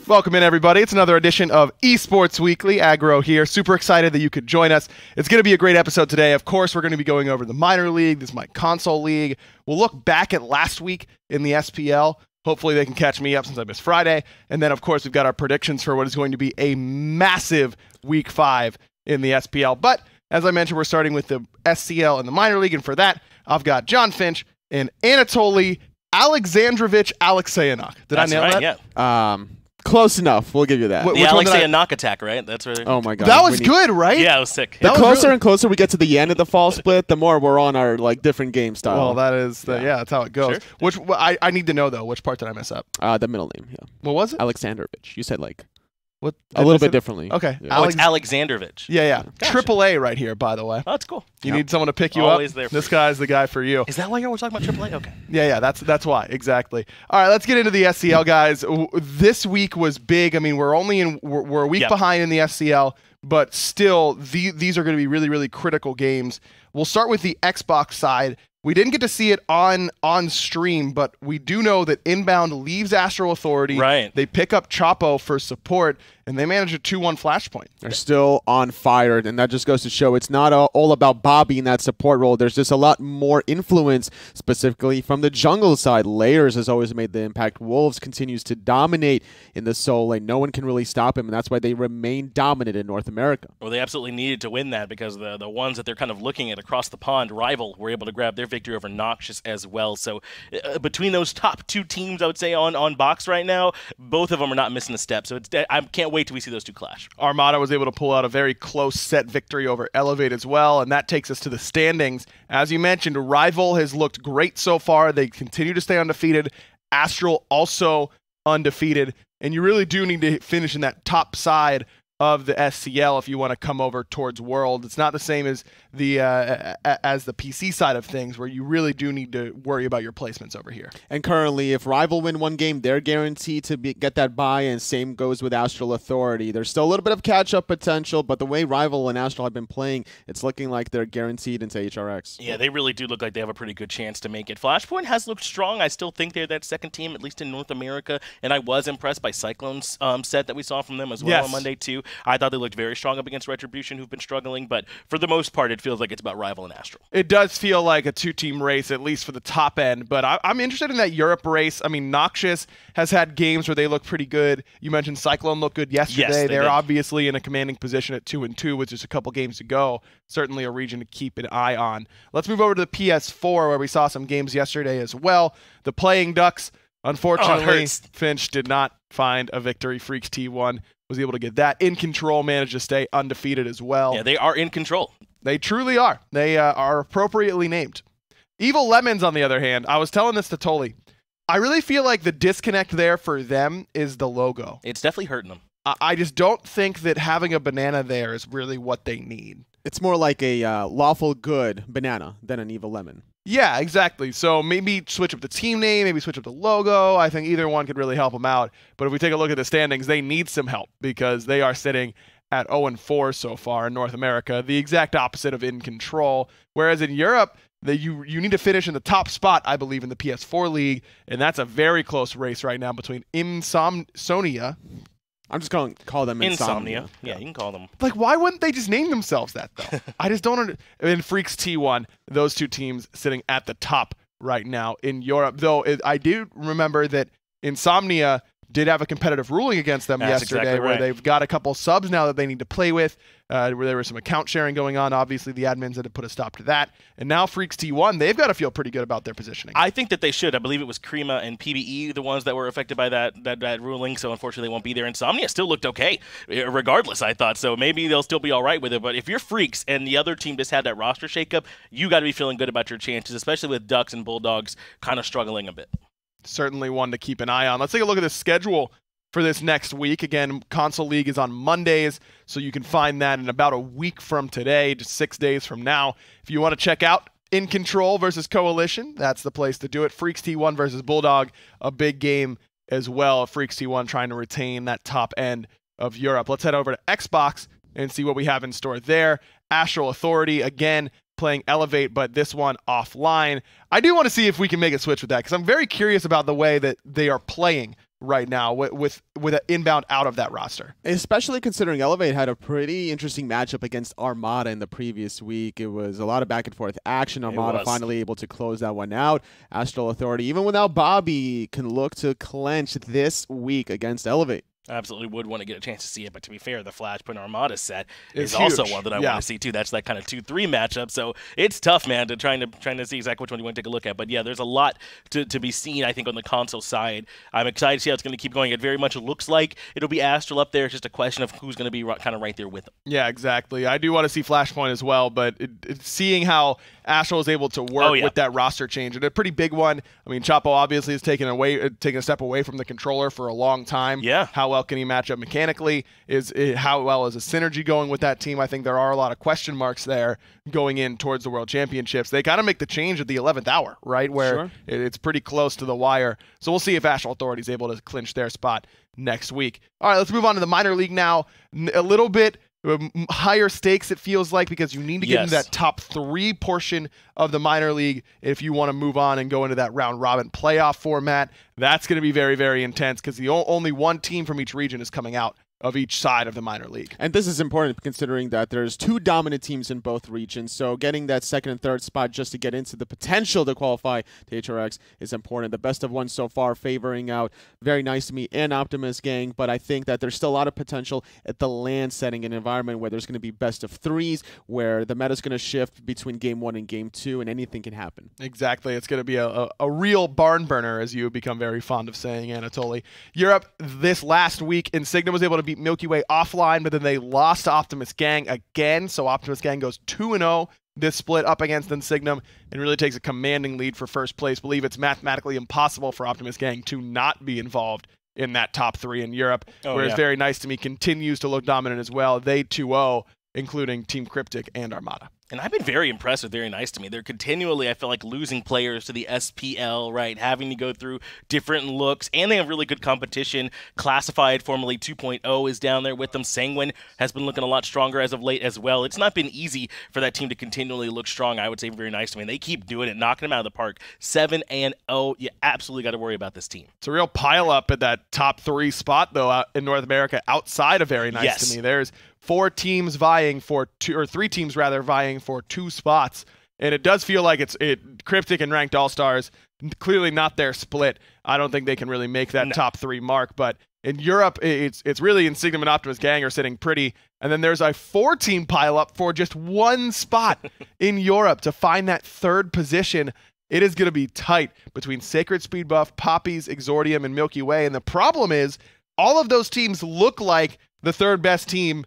Welcome in, everybody. It's another edition of Esports Weekly. Aggro here. Super excited that you could join us. It's going to be a great episode today. Of course, we're going to be going over the minor league. This is my console league. We'll look back at last week in the SPL. Hopefully they can catch me up since I missed Friday. And then, of course, we've got our predictions for what is going to be a massive Week 5 in the SPL. But, as I mentioned, we're starting with the SCL and the minor league. And for that, I've got John Finch and Anatoly Alexandrovich Alexeyenok. Did I nail that? Yeah. Close enough. We'll give you that. The Alexeyenok attack, right? That's where. Oh my god. That was good, right? Yeah, it was sick. The closer and closer we get to the end of the fall split, the more we're on our different game style. Well, that is that's how it goes. Sure. Which I need to know though. Which part did I mess up? The middle name. Yeah. What was it? Alexandrovich. You said what? A little bit differently. Okay. Yeah. It's Alexandrovich. Yeah. Gotcha. Triple A right here, by the way. Oh, that's cool. You need someone to pick you Always up. there for This you. guy's the guy for you. Is that why you're always talking about AAA? Okay. Yeah. That's why exactly. All right, let's get into the SCL, guys. This week was big. I mean, we're a week behind in the SCL, but still, these are going to be really, really critical games. We'll start with the Xbox side. We didn't get to see it on stream, but we do know that Inbound leaves Astral Authority. Right. They pick up Chapo for support, and they manage a 2-1 Flashpoint. They're still on fire, and that just goes to show it's not all about Bobby in that support role. There's just a lot more influence, specifically from the jungle side. Layers has always made the impact. Wolves continues to dominate in the soul lane. No one can really stop him, and that's why they remain dominant in North America. Well, they absolutely needed to win that because the ones that they're kind of looking at across the pond, Rival, were able to grab their victory over Noxious as well. So between those top two teams, I would say, on box right now, both of them are not missing a step. So I can't wait till we see those two clash. Armada was able to pull out a very close set victory over Elevate as well, and that takes us to the standings. As you mentioned, Rival has looked great so far. They continue to stay undefeated. Astral also undefeated, and you really do need to finish in that top side of the SCL if you want to come over towards World. It's not the same as the PC side of things, where you really do need to worry about your placements over here. And currently, if Rival win one game, they're guaranteed to get that bye, and same goes with Astral Authority. There's still a little bit of catch-up potential, but the way Rival and Astral have been playing, it's looking like they're guaranteed into HRX. Yeah, they really do look like they have a pretty good chance to make it. Flashpoint has looked strong. I still think they're that second team, at least in North America, and I was impressed by Cyclone's set that we saw from them as well on Monday, too. I thought they looked very strong up against Retribution, who've been struggling, but for the most part, it feels like it's about Rival and Astral. It does feel like a two-team race, at least for the top end, but I'm interested in that Europe race. I mean, Noxious has had games where they look pretty good. You mentioned Cyclone looked good yesterday. Yes, They're obviously in a commanding position at 2-2 with just a couple games to go. Certainly a region to keep an eye on. Let's move over to the PS4, where we saw some games yesterday as well. The Playing Ducks, unfortunately, Finch did not find a victory. Freaks T1 was able to get that. In Control managed to stay undefeated as well. Yeah, they are in control. They truly are. They are appropriately named. Evil Lemons, on the other hand, I was telling this to Toli. I really feel like the disconnect there for them is the logo. It's definitely hurting them. I just don't think that having a banana there is really what they need. It's more like a lawful good banana than an evil lemon. Yeah, exactly. So maybe switch up the team name, maybe switch up the logo. I think either one could really help them out. But if we take a look at the standings, they need some help because they are sitting at 0-4 so far in North America, the exact opposite of In Control. Whereas in Europe, you need to finish in the top spot, I believe, in the PS4 league, and that's a very close race right now between Insomnia. I'm just going to call them Insomnia. Yeah, you can call them. Like, why wouldn't they just name themselves that, though? I just don't and Freaks T1, those two teams sitting at the top right now in Europe. Though I do remember that Insomnia did have a competitive ruling against them yesterday, exactly where right. they've got a couple subs now that they need to play with, where there was some account sharing going on. Obviously, the admins had to put a stop to that. And now Freaks T1, they've got to feel pretty good about their positioning. I think that they should. I believe it was Crema and PBE, the ones that were affected by that ruling, so unfortunately they won't be there. Insomnia still looked okay, regardless, I thought. So maybe they'll still be all right with it. But if you're Freaks and the other team just had that roster shakeup, you got to be feeling good about your chances, especially with Ducks and Bulldogs kind of struggling a bit. Certainly one to keep an eye on. Let's take a look at the schedule for this next week. Again, Console League is on Mondays, so you can find that in about a week from today, just 6 days from now. If you want to check out In Control versus Coalition, that's the place to do it. Freaks T1 versus Bulldog, a big game as well. Freaks T1 trying to retain that top end of Europe. Let's head over to Xbox and see what we have in store there. Astral Authority, again, playing Elevate, but this one offline. I do want to see if we can make a switch with that, because I'm very curious about the way that they are playing right now with an inbound out of that roster. Especially considering Elevate had a pretty interesting matchup against Armada in the previous week. It was a lot of back and forth action. Armada finally able to close that one out. Astral Authority, even without Bobby, can look to clinch this week against Elevate. I absolutely would want to get a chance to see it, but to be fair, the Flashpoint Armada set is also huge. one that I want to see too. That's that kind of 2-3 matchup, so it's tough, man, to trying to see exactly which one you want to take a look at. But yeah, there's a lot to be seen, I think, on the console side. I'm excited to see how it's going to keep going. It very much looks like it'll be Astral up there. It's just a question of who's going to be kind of right there with them. Yeah, exactly. I do want to see Flashpoint as well, but seeing how Astral is able to work with that roster change, and a pretty big one. I mean, Chapo obviously has taken a step away from the controller for a long time. Yeah. How well can he match up mechanically? How well is a synergy going with that team? I think there are a lot of question marks there going in towards the World Championships. They got to make the change at the 11th hour, right? Where it's pretty close to the wire. So we'll see if Astral Authority is able to clinch their spot next week. All right, let's move on to the minor league now. A little bit higher stakes, it feels like, because you need to get into that top 3 portion of the minor league if you want to move on and go into that round robin playoff format. That's going to be very, very intense because only one team from each region is coming out of each side of the minor league. And this is important considering that there's 2 dominant teams in both regions, so getting that 2nd and 3rd spot just to get into the potential to qualify to HRX is important. The best of 1 so far favoring out Very Nice to Me and Optimus Gang, but I think that there's still a lot of potential at the LAN setting, an environment where there's going to be best of 3s, where the meta's going to shift between Game 1 and Game 2, and anything can happen. Exactly. It's going to be a real barn burner, as you have become very fond of saying, Anatoly. Europe, this last week, Insignia was able to beat Milky Way offline, but then they lost to Optimus Gang again, so Optimus Gang goes 2-0 this split up against Insignum and really takes a commanding lead for first place. Believe it's mathematically impossible for Optimus Gang to not be involved in that top 3 in Europe, whereas Very Nice to Me continues to look dominant as well. They 2-0, including Team Cryptic and Armada. And I've been very impressed with Very Nice to Me. They're continually, I feel like, losing players to the SPL, right? Having to go through different looks, and they have really good competition. Classified, formerly 2.0, is down there with them. Sanguine has been looking a lot stronger as of late as well. It's not been easy for that team to continually look strong, I would say. Very Nice to Me. And they keep doing it, knocking them out of the park. 7-0. You absolutely got to worry about this team. It's a real pile-up at that top 3 spot, though, out in North America, outside of Very Nice to Me. There's 4 teams vying for 2, or 3 teams rather vying for 2 spots, and it does feel like it's Cryptic and Ranked All-Stars, clearly not their split. I don't think they can really make that top 3 mark, but in Europe, it's really Insignium and Optimus Gang are sitting pretty, and then there's a 4-team pile-up for just 1 spot in Europe to find that 3rd position. It is going to be tight between Sacred Speed Buff, Poppies, Exordium, and Milky Way, and the problem is all of those teams look like the 3rd best team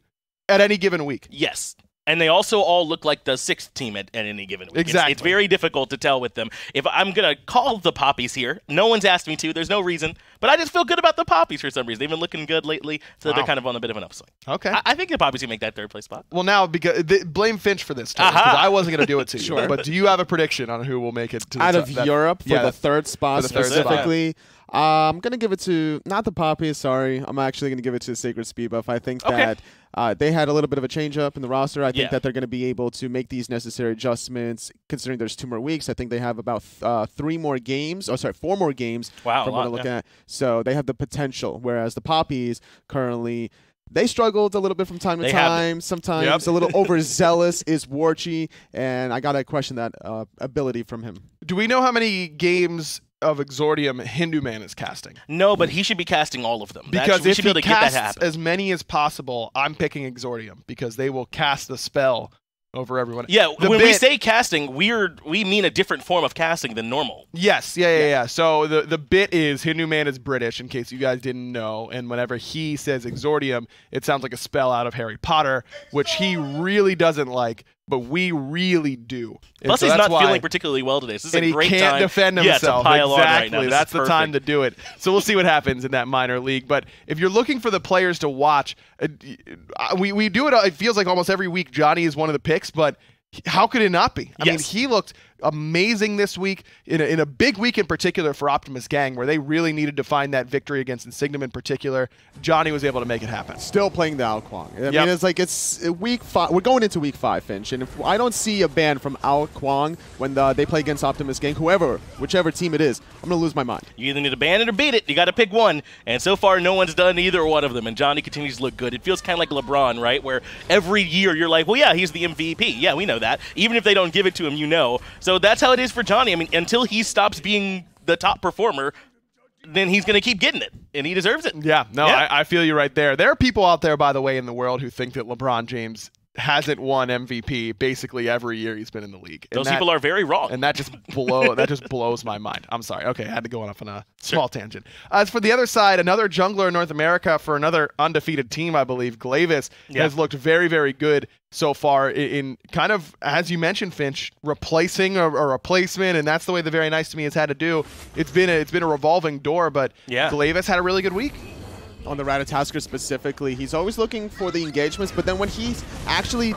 at any given week. Yes. And they also all look like the 6th team at any given week. Exactly. It's very difficult to tell with them. If I'm going to call the Poppies here, no one's asked me to. There's no reason. But I just feel good about the Poppies for some reason. They've been looking good lately, so they're kind of on a bit of an upswing. Okay. I think the Poppies can make that 3rd place spot. Well, now, because blame Finch for this, because I wasn't going to do it to you. But do you have a prediction on who will make it to the out of Europe for the 3rd spot specifically? I'm going to give it to, not the Poppies, sorry. I'm actually going to give it to Sacred Speed Buff. I think that they had a little bit of a change-up in the roster. I think that they're going to be able to make these necessary adjustments, considering there's 2 more weeks. I think they have about 4 more games from what I'm looking at. So they have the potential, whereas the Poppies currently, they struggled a little bit from time to time. Sometimes a little overzealous is Warchi, and I got to question that ability from him. Do we know how many games of Exordium Hindu Man is casting? No, but he should be casting all of them. Because if he casts as many as possible, I'm picking Exordium, because they will cast the spell over everyone. Yeah, when we say casting, we mean a different form of casting than normal. Yes, yeah. So the bit is Hindu Man is British, in case you guys didn't know, and whenever he says Exordium, it sounds like a spell out of Harry Potter, which he really doesn't like, but we really do. Plus, he's not feeling particularly well today. So this is a great time. And he can't defend himself. To pile on right now. That's the time to do it. So we'll see what happens in that minor league. But if you're looking for the players to watch, we do it. It feels like almost every week Johnny is one of the picks, but how could it not be? I mean, he looked amazing this week, in a big week in particular for Optimus Gang, where they really needed to find that victory against Insignum in particular. Johnny was able to make it happen. Still playing the Ao Kwang. I mean, it's like it's week 5. We're going into week 5, Finch, and if I don't see a ban from Ao Kwang when they play against Optimus Gang, whichever team it is, I'm going to lose my mind. You either need to ban it or beat it. You got to pick one, and so far no one's done either one of them, and Johnny continues to look good. It feels kind of like LeBron, right, where every year you're like, well, yeah, he's the MVP. Yeah, we know that. Even if they don't give it to him, you know. So that's how it is for Johnny. I mean, until he stops being the top performer, then he's going to keep getting it, and he deserves it. Yeah, no, yeah. I feel you right there. There are people out there, by the way, in the world who think that LeBron James hasn't won MVP basically every year he's been in the league. Those people are very wrong. And that just blows my mind. I'm sorry. Okay, I had to go off on a small tangent. As for the other side, another jungler in North America for another undefeated team, I believe, Glavis, has looked very, very good so far in kind of, as you mentioned, Finch, replacing a replacement, and that's the way the Very Nice to Me has had to do. It's been a revolving door, but Glavis had a really good week. On the Ratatasker specifically, he's always looking for the engagements, but then when he's actually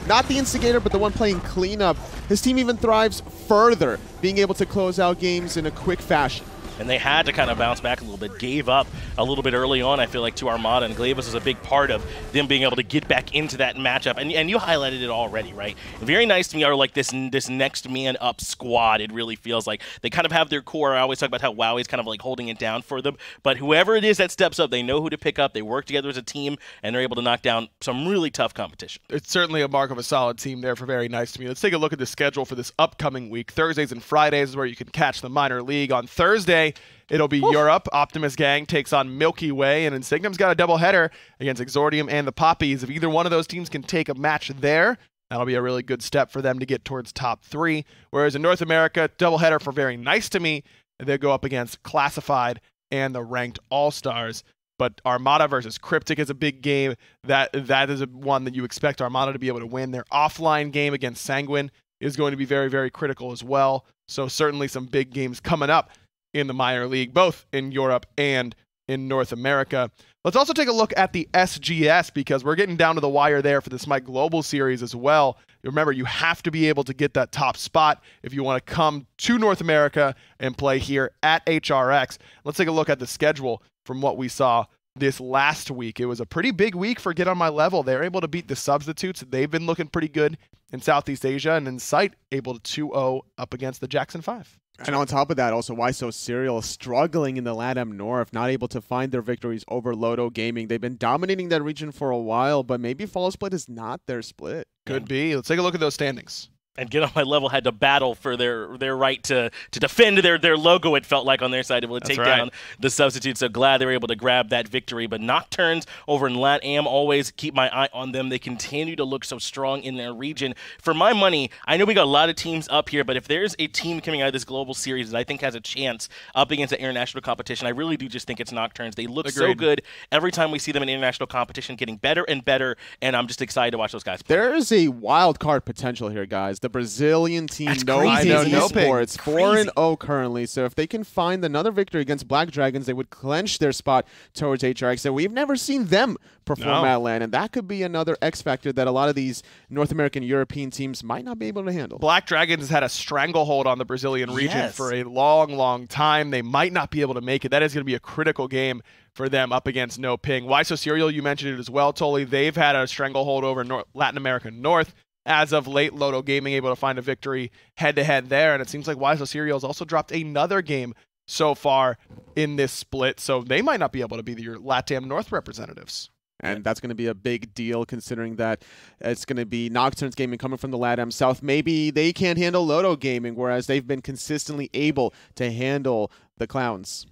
not the instigator, but the one playing cleanup, his team even thrives further, being able to close out games in a quick fashion. And they had to kind of bounce back a little bit, gave up a little bit early on, I feel like, to Armada, and Glavis was a big part of them being able to get back into that matchup. And you highlighted it already, right? Very Nice to Me are like this next man up squad, it really feels like. They kind of have their core. I always talk about how WoW's kind of like holding it down for them. But whoever it is that steps up, they know who to pick up. They work together as a team, and they're able to knock down some really tough competition. It's certainly a mark of a solid team there for Very Nice to Me. Let's take a look at the schedule for this upcoming week. Thursdays and Fridays is where you can catch the minor league. On Thursday, it'll be Europe. Optimus Gang takes on Milky Way, and Insignum's got a doubleheader against Exordium and the Poppies. If either one of those teams can take a match there, that'll be a really good step for them to get towards top 3. Whereas in North America, doubleheader for Very Nice to Me, they go up against Classified and the Ranked All-Stars. But Armada versus Cryptic is a big game. That is one that you expect Armada to be able to win. Their offline game against Sanguine is going to be very, very critical as well. So certainly some big games coming up in the minor league, both in Europe and in North America. Let's also take a look at the SGS, because we're getting down to the wire there for the SMITE Global Series as well. Remember, you have to be able to get that top spot if you want to come to North America and play here at HRX. Let's take a look at the schedule from what we saw this last week. It was a pretty big week for Get On My Level. They're able to beat the Substitutes. They've been looking pretty good in Southeast Asia, and then SMITE able to 2-0 up against the Jackson 5. And on top of that, also, Why So Serial struggling in the LATAM North, not able to find their victories over Loto Gaming. They've been dominating that region for a while, but maybe Follow Split is not their split. Could be. Let's take a look at those standings. And Get On My Level had to battle for their right to defend their logo, it felt like, on their side, able to take down the Substitutes. So glad they were able to grab that victory. But Nocturnes over in LatAm, always keep my eye on them. They continue to look so strong in their region. For my money, I know we got a lot of teams up here, but if there's a team coming out of this global series that I think has a chance up against the international competition, I really do just think it's Nocturnes. They look so good every time we see them in international competition, getting better and better, and I'm just excited to watch those guys play. There is a wild card potential here, guys. The Brazilian team, No Esports, 4-0 currently. So if they can find another victory against Black Dragons, they would clench their spot towards HRX. So we've never seen them perform at LAN, and that could be another X factor that a lot of these North American, European teams might not be able to handle. Black Dragons has had a stranglehold on the Brazilian region for a long, long time. They might not be able to make it. That is going to be a critical game for them up against No Ping. Why So Serial, you mentioned it as well, Tolly. They've had a stranglehold over Latin America North. As of late, Loto Gaming able to find a victory head-to-head there, and it seems like Why So Serial has also dropped another game so far in this split, so they might not be able to be your LATAM North representatives. And that's going to be a big deal, considering that it's going to be Nocturnes Gaming coming from the LATAM South. Maybe they can't handle Loto Gaming, whereas they've been consistently able to handle the Clowns.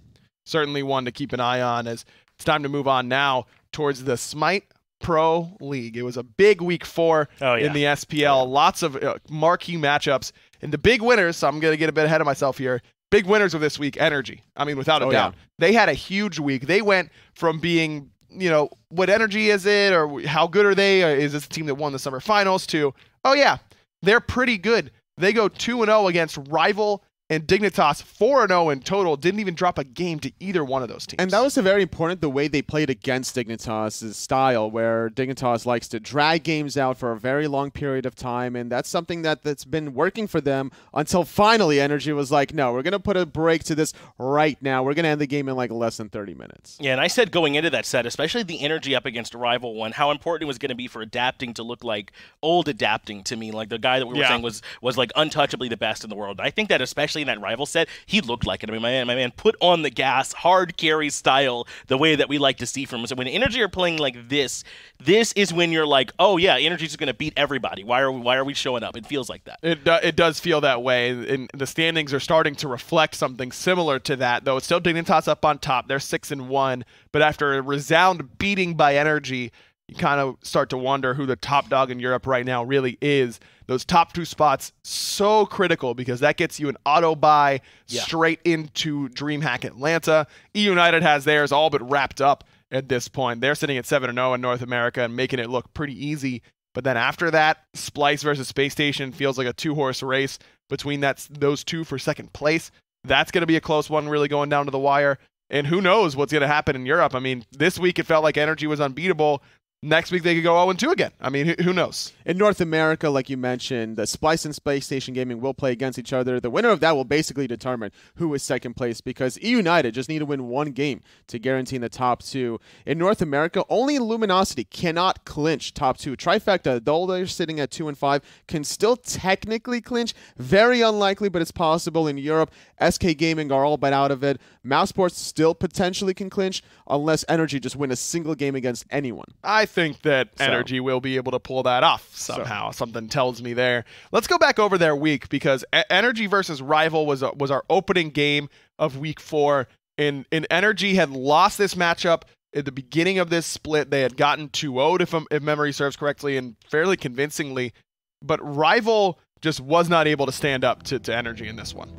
Certainly one to keep an eye on, as it's time to move on now towards the SMITEPro League. It was a big week 4 in the SPL. Lots of marquee matchups. And the big winners, so I'm going to get a bit ahead of myself here, big winners of this week, Energy. I mean, without a doubt. They had a huge week. They went from being, you know, what Energy is it, or how good are they? Is this a team that won the summer finals, to, oh yeah, they're pretty good. They go 2-0 against rival and Dignitas 4-0 in total, didn't even drop a game to either one of those teams. And that was a very important, the way they played against Dignitas' style, where Dignitas likes to drag games out for a very long period of time, and that's something that's been working for them until finally Energy was like, no, we're going to put a break to this right now. We're going to end the game in like less than 30 minutes. Yeah, and I said going into that set, especially the Energy up against Rival one, how important it was going to be for adapting to look like old adapting to me, like the guy that we were saying was like untouchably the best in the world. I think that especially in that Rival set, he looked like it. I mean, my man put on the gas, hard carry style, the way that we like to see from him. So when Energy are playing like this is when you're like, oh yeah, Energy's just going to beat everybody. Why are we showing up? It feels like that. It does feel that way, and the standings are starting to reflect something similar to that, though it's still Dignitas up on top. They're 6-1, but after a resound beating by Energy, you kind of start to wonder who the top dog in Europe right now really is. Those top 2 spots, so critical, because that gets you an auto buy straight into DreamHack Atlanta. eUnited has theirs all but wrapped up at this point. They're sitting at 7-0 in North America and making it look pretty easy. But then after that, Splice versus Space Station feels like a 2-horse race between those two for second place. That's going to be a close one, really going down to the wire. And who knows what's going to happen in Europe. I mean, this week it felt like Energy was unbeatable. Next week they could go 0-2 again. I mean, who knows? In North America, like you mentioned, the Splice and Space Station Gaming will play against each other. The winner of that will basically determine who is second place, because eUnited just need to win one game to guarantee in the top 2. In North America, only Luminosity cannot clinch top 2. Trifecta, though they're sitting at 2-5, can still technically clinch. Very unlikely, but it's possible. In Europe, SK Gaming are all but out of it. Mousesports still potentially can clinch unless Energy just win a single game against anyone. I think that Energy will be able to pull that off somehow. Something tells me there. Let's go back over their week, because Energy versus Rival was our opening game of week 4. And Energy had lost this matchup at the beginning of this split. They had gotten 2-0, if memory serves correctly, and fairly convincingly. But Rival just was not able to stand up to Energy in this one.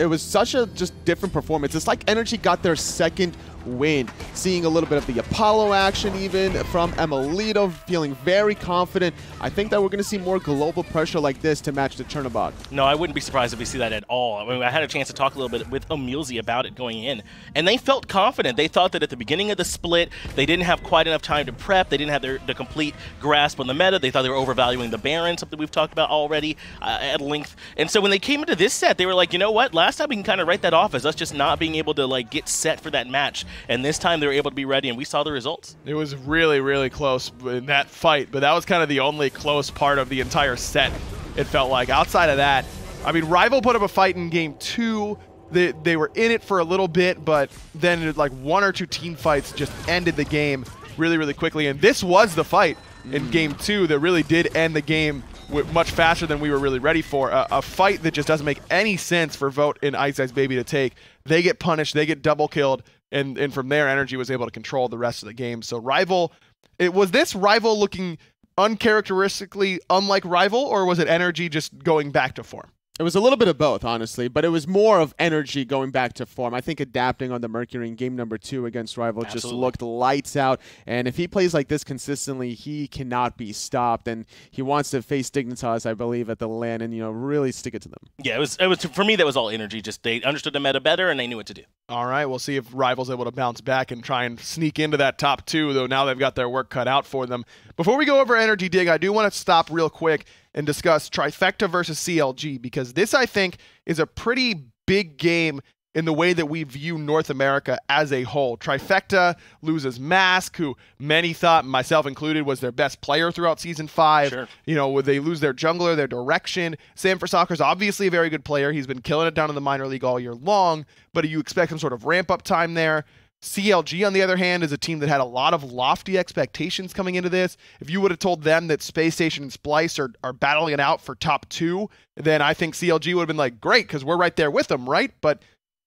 It was such a just different performance. It's like Energy got their second win, seeing a little bit of the Apollo action even from Emelito, feeling very confident. I think that we're going to see more global pressure like this to match the Chernobog. No, I wouldn't be surprised if we see that at all. I mean, I had a chance to talk a little bit with Omilzi about it going in, and they felt confident. They thought that at the beginning of the split, they didn't have quite enough time to prep. They didn't have the complete grasp on the meta. They thought they were overvaluing the Baron, something we've talked about already at length. And so when they came into this set, they were like, you know what? Last time we can kind of write that off as us just not being able to like get set for that match. And this time they were able to be ready, and we saw the results. It was really, really close in that fight, but that was kind of the only close part of the entire set, it felt like. Outside of that, I mean, Rival put up a fight in game 2. They were in it for a little bit, but then like 1 or 2 team fights just ended the game really, really quickly. And this was the fight in game 2 that really did end the game much faster than we were really ready for. A fight that just doesn't make any sense for Vote and Ice Ice Baby to take. They get punished, they get double killed, and from there, Energy was able to control the rest of the game. So Rival, was this Rival looking uncharacteristically unlike Rival, or was it Energy just going back to form? It was a little bit of both, honestly, but it was more of Energy going back to form. I think adapting on the Mercury in game number 2 against Rival just looked lights out, and if he plays like this consistently, he cannot be stopped, and he wants to face Dignitas, I believe, at the LAN and, really stick it to them. Yeah, it was for me, that was all Energy. Just they understood the meta better, and they knew what to do. All right, we'll see if Rival's able to bounce back and try and sneak into that top 2, though now they've got their work cut out for them. Before we go over Energy Dig, I do want to stop real quick and discuss Trifecta versus CLG, because this, I think, is a pretty big game in the way that we view North America as a whole. Trifecta loses Mask, who many thought, myself included, was their best player throughout Season 5. Sure. Would they lose their jungler, their direction? Sam for Soccer's obviously a very good player. He's been killing it down in the minor league all year long, but you expect some sort of ramp-up time there. CLG, on the other hand, is a team that had a lot of lofty expectations coming into this. If you would have told them that Space Station and Splice are battling it out for top 2, then I think CLG would have been like, great, because we're right there with them, right? But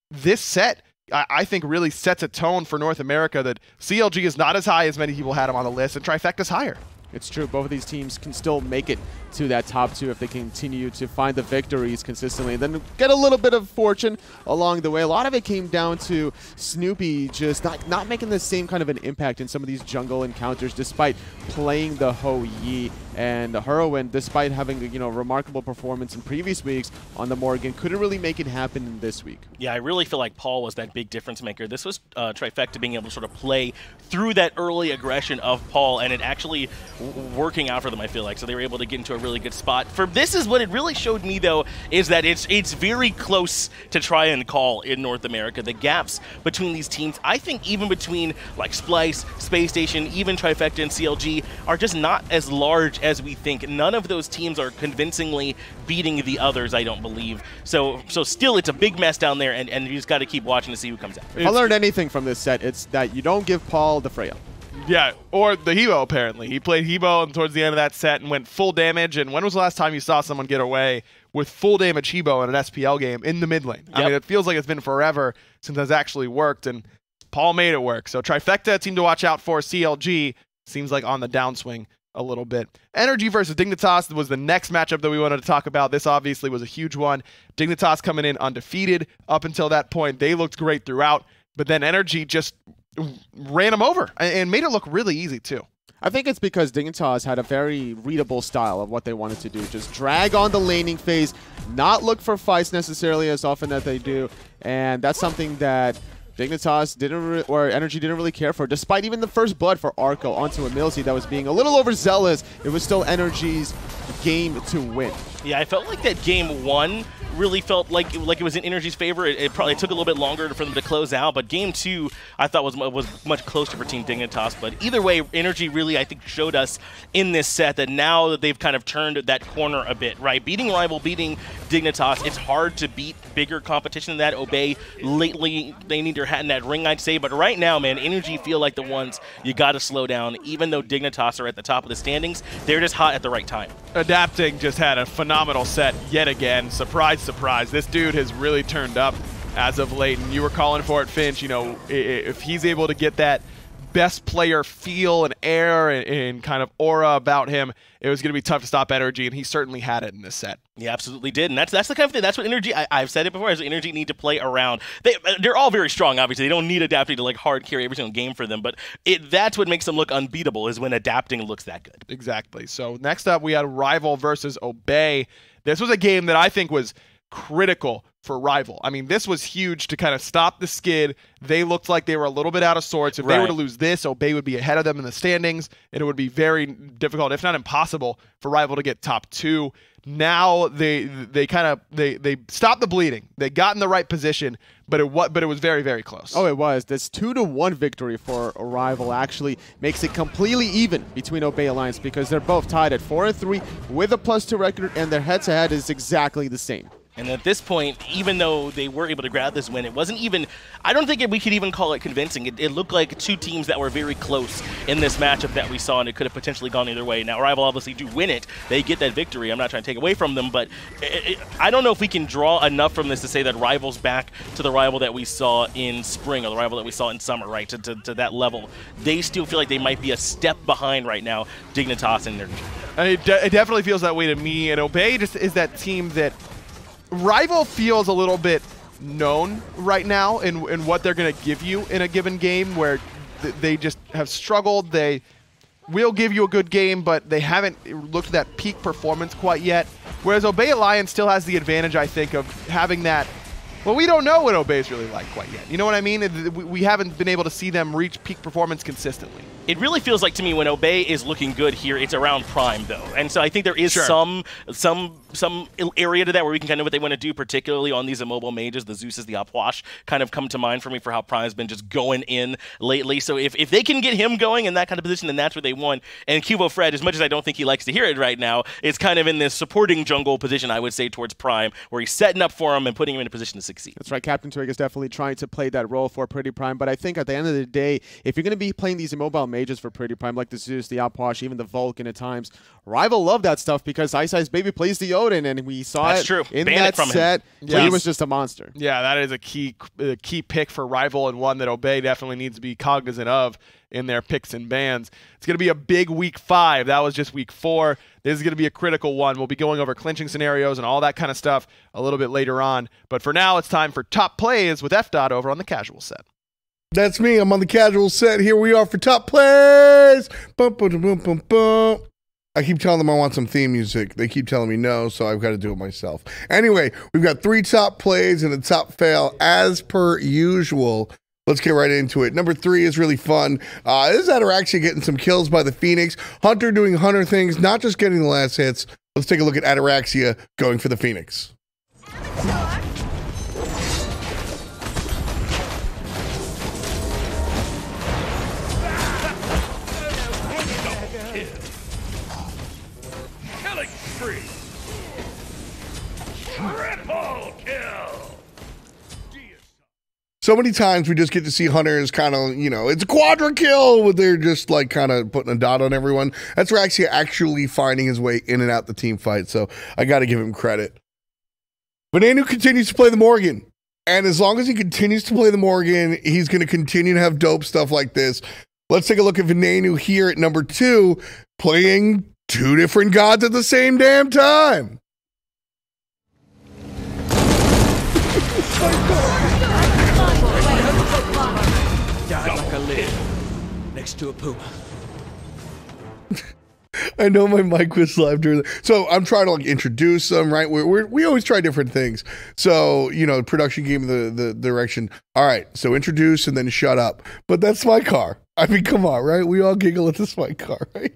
this set, I think, really sets a tone for North America that CLG is not as high as many people had them on the list, and Trifecta's higher. It's true. Both of these teams can still make it to that top 2 if they continue to find the victories consistently. And then get a little bit of fortune along the way. A lot of it came down to Snoopy just not making the same kind of an impact in some of these jungle encounters, despite playing the Ho Yi. And Heroin, despite having a remarkable performance in previous weeks on the Morgan, couldn't really make it happen in this week. Yeah, I really feel like Paul was that big difference maker. This was Trifecta being able to sort of play through that early aggression of Paul, and it actually working out for them, I feel like. So they were able to get into a really good spot. For this is what it really showed me, though, is that it's very close to try and call in North America. The gaps between these teams, I think even between like Splice, Space Station, even Trifecta and CLG, are just not as large as we think. None of those teams are convincingly beating the others, I don't believe. So still, it's a big mess down there, and you just got to keep watching to see who comes out. If I learned anything from this set, it's that you don't give Paul the Freya. Yeah, or the Hebo, apparently. He played Hebo towards the end of that set and went full damage. And when was the last time you saw someone get away with full damage Hebo in an SPL game in the mid lane? Yep. I mean, it feels like it's been forever since that's actually worked, and Paul made it work. So Trifecta, team to watch out for. CLG seems like on the downswing a little bit. Energy versus Dignitas was the next matchup that we wanted to talk about. This obviously was a huge one. Dignitas coming in undefeated up until that point. They looked great throughout, but then Energy just ran them over and made it look really easy too. I think it's because Dignitas had a very readable style of what they wanted to do. Just drag on the laning phase, not look for fights necessarily as often that they do, and that's something that Dignitas Energy didn't really care for. Despite even the first blood for Arco onto Emilzy that was being a little overzealous, it was still Energy's game to win. Yeah, I felt like that game 1 really felt like it was in Energy's favor. It probably took a little bit longer for them to close out, but game 2 I thought was much closer for Team Dignitas. But either way, Energy really, I think, showed us in this set that now that they've kind of turned that corner a bit, right? Beating Rival, beating Dignitas, it's hard to beat bigger competition than that. Obey, lately, they need their hat in that ring, I'd say. But right now, man, Energy feel like the ones you got to slow down. Even though Dignitas are at the top of the standings, they're just hot at the right time. Adapting just had a phenomenal set yet again. Surprise, surprise. This dude has really turned up as of late, and you were calling for it, Finch. If he's able to get that best player feel and air and kind of aura about him, it was going to be tough to stop Energy, and he certainly had it in this set. He absolutely did, and that's the kind of thing. That's what Energy. I've said it before. As Energy need to play around. They're all very strong. Obviously, they don't need adapting to like hard carry every single game for them. But that's what makes them look unbeatable is when adapting looks that good. Exactly. So next up, we had Rival versus Obey. This was a game that I think was critical for Rival. I mean, this was huge to kind of stop the skid. They looked like they were a little bit out of sorts. If they were to lose this, Obey would be ahead of them in the standings, and it would be very difficult, if not impossible, for Rival to get top 2. Now they stopped the bleeding. They got in the right position, but it was very, very close. Oh, it was. This 2-1 victory for Rival actually makes it completely even between Obey Alliance because they're both tied at 4-3 with a +2 record, and their head-to-head is exactly the same. And at this point, even though they were able to grab this win, it wasn't even, I don't think we could even call it convincing. It looked like two teams that were very close in this matchup that we saw, and it could have potentially gone either way. Now, Rival obviously do win it. They get that victory. I'm not trying to take away from them, but I don't know if we can draw enough from this to say that Rival's back to the Rival that we saw in spring or the Rival that we saw in summer, right, to that level. They still feel like they might be a step behind right now, Dignitas and Energy. It definitely feels that way to me, and Obey just is that team that Rival feels a little bit known right now in what they're going to give you in a given game, where they just have struggled. They will give you a good game, but they haven't looked at that peak performance quite yet. Whereas Obey Alliance still has the advantage, I think, of having that. Well, we don't know what Obey's really like quite yet. You know what I mean? We haven't been able to see them reach peak performance consistently. It really feels like to me when Obey is looking good here, it's around Prime though, and so I think there is some area to that where we can kind of know what they want to do, particularly on these immobile mages. The Zeus's, the Apwash kind of come to mind for me for how Prime's been just going in lately. So if they can get him going in that kind of position, then that's where they won. And Cubo Fred, as much as I don't think he likes to hear it right now, is kind of in this supporting jungle position, I would say, towards Prime, where he's setting up for him and putting him in a position to succeed. That's right. Captain Twig is definitely trying to play that role for Pretty Prime, but I think at the end of the day, if you're going to be playing these immobile mages for Pretty Prime, like the Zeus, the Apwash, even the Vulcan at times, Rival love that stuff because Ice Ice Baby plays the Odin, and we saw That's it true. in Ban that it from him. set. Yeah. He was just a monster. Yeah, that is a key pick for Rival, and one that Obey definitely needs to be cognizant of in their picks and bans. It's going to be a big week 5. That was just week 4. This is going to be a critical one. We'll be going over clinching scenarios and all that kind of stuff a little bit later on. But for now, it's time for top plays with F. Dot over on the casual set. That's me. I'm on the casual set. Here we are for top plays. Bum, bum, bum, bum, bum. I keep telling them I want some theme music. They keep telling me no, so I've got to do it myself. Anyway, we've got 3 top plays and a top fail as per usual. Let's get right into it. Number 3 is really fun. This is Ataraxia getting some kills by the Phoenix. Hunter doing Hunter things, not just getting the last hits. Let's take a look at Ataraxia going for the Phoenix. Killing spree. Triple kill. So many times we just get to see Hunters kind of, you know, it's a quadra kill, but they're just like kind of putting a dot on everyone. That's Raxia actually finding his way in and out the team fight, so I got to give him credit. Venenu continues to play the Morgan, and as long as he continues to play the Morgan, he's going to continue to have dope stuff like this. Let's take a look at Venenu here at number 2, playing 2 different gods at the same damn time. Died like a lid next to a puma. I know my mic was live during the, so I'm trying to like introduce them, right? We always try different things. So, you know, production gave me the direction. All right, so introduce and then shut up. But that's my car. I mean, come on, right? We all giggle at this my car, right?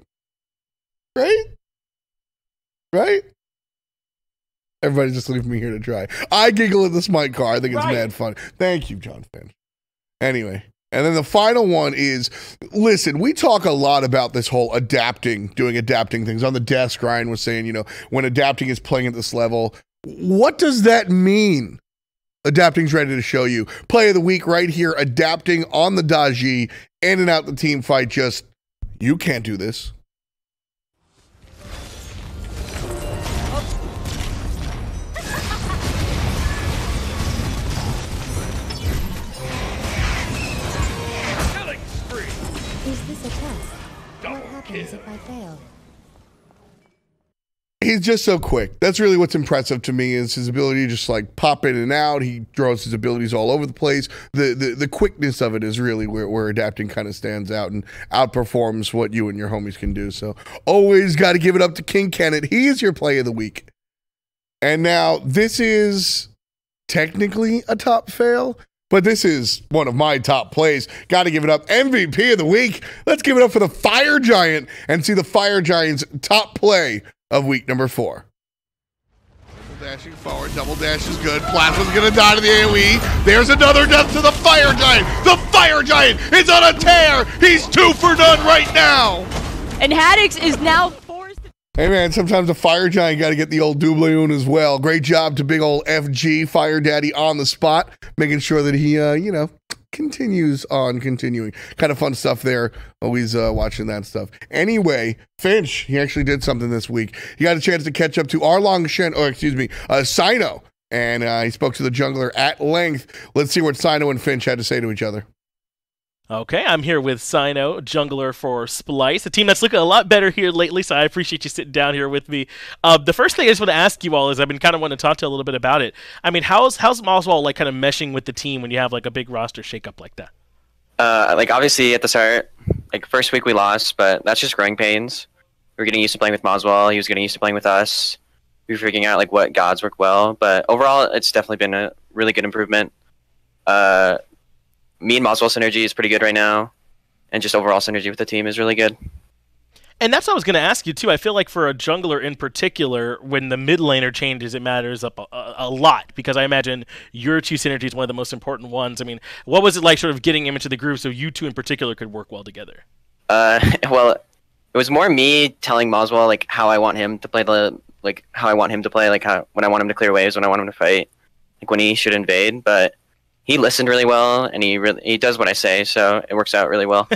Right? Right? Everybody's just leaving me here to dry. I giggle at this mic car. I think it's mad fun. Thank you, John Finch. Anyway. And then the final one is, listen, we talk a lot about this whole adapting, doing adapting things. On the desk, Ryan was saying, you know, when adapting is playing at this level, what does that mean? Adapting's ready to show you. Play of the week right here, adapting on the Daji, in and out the team fight. Just, you can't do this. Is this a test? What happens if I fail? He's just so quick. That's really what's impressive to me is his ability to just like pop in and out. He throws his abilities all over the place. The quickness of it is really where adapting kind of stands out and outperforms what you and your homies can do. So always got to give it up to King Kenneth. He is your play of the week. And now this is technically a top fail, but this is one of my top plays. Got to give it up. MVP of the week. Let's give it up for the Fire Giant and see the Fire Giant's top play of week number 4. Dashing forward, double dash is good. Plasma's gonna die to the AoE. There's another death to the Fire Giant. The Fire Giant is on a tear. He's 2 for none right now. And Haddix is now forced. Hey man, sometimes the Fire Giant got to get the old doubloon as well. Great job to big old FG Fire Daddy on the spot, making sure that he, you know, continues on continuing. Kind of fun stuff there. Always watching that stuff. Anyway, Finch, he actually did something this week. He got a chance to catch up to Arlong Shen, or excuse me, Sino, and he spoke to the jungler at length. Let's see what Sino and Finch had to say to each other. Okay, I'm here with Sino, jungler for Splice, a team that's looking a lot better here lately, so I appreciate you sitting down here with me. The first thing I just want to ask you all is I've been kind of wanting to talk to you a little bit about it. I mean, how's Oswald like kind of meshing with the team when you have like a big roster shakeup like that? Like obviously at the start, like first week we lost, but that's just growing pains. We were getting used to playing with Moswell. He was getting used to playing with us. We were figuring out like what gods work well, but overall it's definitely been a really good improvement. Me and Moswell synergy is pretty good right now, and just overall synergy with the team is really good. And that's what I was going to ask you too. I feel like for a jungler in particular, when the mid laner changes, it matters up a lot, because I imagine your 2 synergy is one of the most important ones. I mean, what was it like sort of getting him into the groove so you 2 in particular could work well together? Well, it was more me telling Moswell like how I want him to play when I want him to clear waves, when I want him to fight, like when he should invade, but he listened really well, and he does what I say, so it works out really well.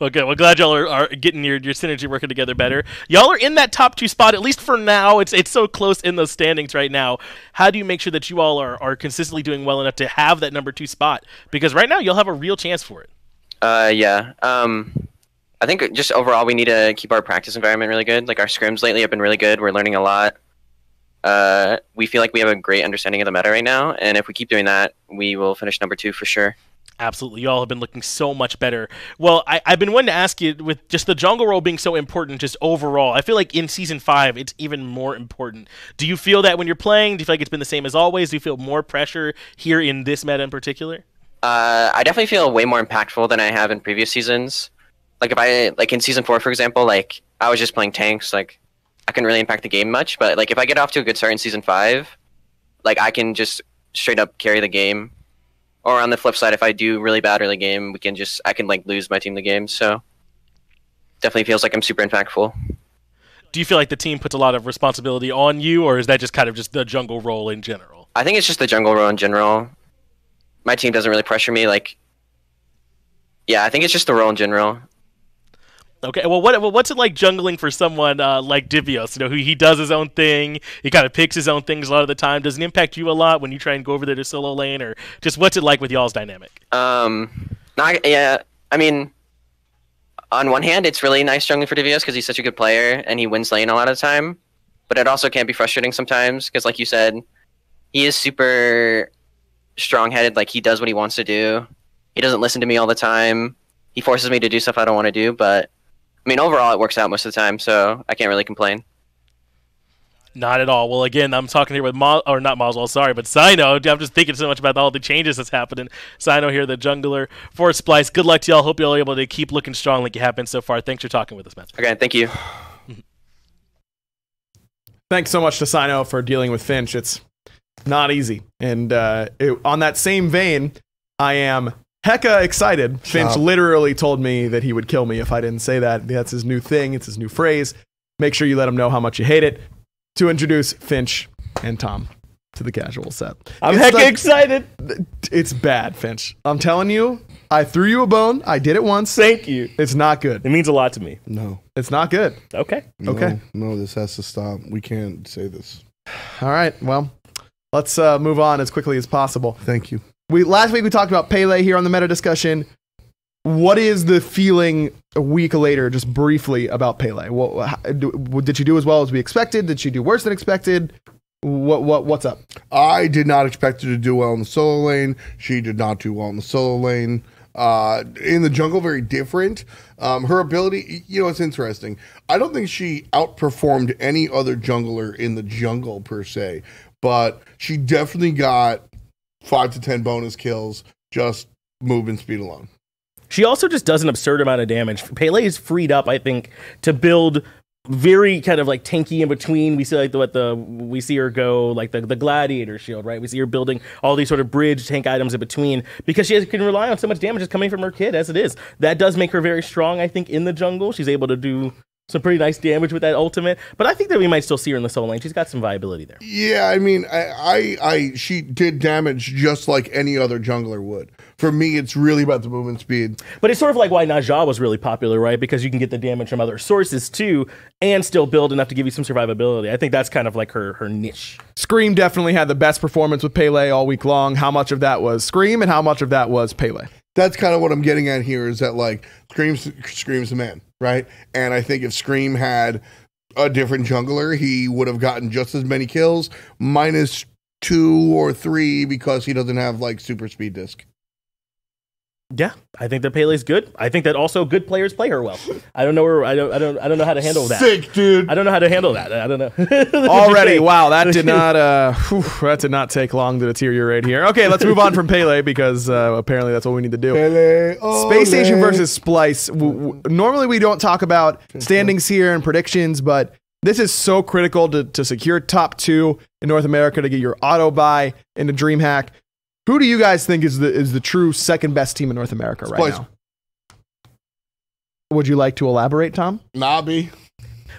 Well, good. Well, glad y'all are getting your synergy working together better. Y'all are in that top 2 spot, at least for now. It's so close in those standings right now. How do you make sure that you all are consistently doing well enough to have that number 2 spot? Because right now you'll have a real chance for it. Yeah. I think just overall we need to keep our practice environment really good. Like our scrims lately have been really good. We're learning a lot. We feel like we have a great understanding of the meta right now, and if we keep doing that, we will finish number 2 for sure. Absolutely. Y'all have been looking so much better. Well, I've been wanting to ask you, with just the jungle role being so important just overall, I feel like in Season 5, it's even more important. Do you feel that when you're playing? Do you feel like it's been the same as always? Do you feel more pressure here in this meta in particular? I definitely feel way more impactful than I have in previous seasons. Like, if I, like in Season 4, for example, like, I was just playing tanks, like, I couldn't really impact the game much, but, like, if I get off to a good start in Season 5, like, I can just straight up carry the game. Or on the flip side, if I do really bad early game, I can like lose my team the game. So definitely feels like I'm super impactful. Do you feel like the team puts a lot of responsibility on you, or is that just kind of just the jungle role in general? I think it's just the jungle role in general. My team doesn't really pressure me. Like, yeah, I think it's just the role in general. Okay, well, what's it like jungling for someone like Divios? You know, who he does his own thing. He kind of picks his own things a lot of the time. Does it impact you a lot when you try and go over there to solo lane, or just what's it like with y'all's dynamic? Yeah, I mean, on one hand, it's really nice jungling for Divios because he's such a good player and he wins lane a lot of the time. But it also can be frustrating sometimes because, like you said, he is super strong-headed. Like, he does what he wants to do. He doesn't listen to me all the time. He forces me to do stuff I don't want to do, but I mean, overall, it works out most of the time, so I can't really complain. Not at all. Well, again, I'm talking here with not Moswell, sorry, but Sino. I'm just thinking so much about all the changes that's happening. Sino here, the jungler for Splice. Good luck to y'all. Hope y'all are able to keep looking strong like you have been so far. Thanks for talking with us, man. Okay, thank you. Thanks so much to Sino for dealing with Finch. It's not easy. And on that same vein, I am hecka excited. Finch literally told me that he would kill me if I didn't say that. That's his new thing. It's his new phrase. Make sure you let him know how much you hate it. To introduce Finch and Tom to the casual set. I'm hecka excited. It's bad, Finch. I'm telling you, I threw you a bone. I did it once. Thank you. It's not good. It means a lot to me. No. It's not good. Okay. Okay. No, this has to stop. We can't say this. All right. Well, let's move on as quickly as possible. Thank you. Last week we talked about Pele here on the meta discussion. What is the feeling a week later, just briefly, about Pele? Did she do as well as we expected? Did she do worse than expected? What's up? I did not expect her to do well in the solo lane. She did not do well in the solo lane. In the jungle, very different. Her ability, it's interesting. I don't think she outperformed any other jungler in the jungle per se, but she definitely got 5 to 10 bonus kills, just movement speed alone. She also just does an absurd amount of damage. Pele is freed up, I think, to build very kind of like tanky in between. We see like we see her go like the gladiator shield, right? We see her building all these sort of bridge tank items in between because she can rely on so much damage that's coming from her kid as it is. That does make her very strong, I think, in the jungle. She's able to do some pretty nice damage with that ultimate, but I think that we might still see her in the solo lane. She's got some viability there. Yeah, I mean, she did damage just like any other jungler would. For me, it's really about the movement speed. But it's sort of like why Najah was really popular, right? Because you can get the damage from other sources too, and still build enough to give you some survivability. I think that's kind of like her niche. Scream definitely had the best performance with Pele all week long. How much of that was Scream and how much of that was Pele? That's kind of what I'm getting at here, is that like Scream's the man, right? And I think if Scream had a different jungler, he would have gotten just as many kills, minus 2 or 3 because he doesn't have like super speed disc. Yeah, I think that Pele's good. I think that also good players play her well. I don't know I don't know how to handle that. Sick, dude. I don't know how to handle that. I don't know. Already, wow, that did not take long to deteriorate here. Okay, let's move on from Pele because apparently that's what we need to do. Pele, Space Station versus Splice. Normally we don't talk about standings here and predictions, but this is so critical to secure top 2 in North America to get your auto buy into DreamHack. Who do you guys think is the true second best team in North America right now? Would you like to elaborate, Tom? Nabi.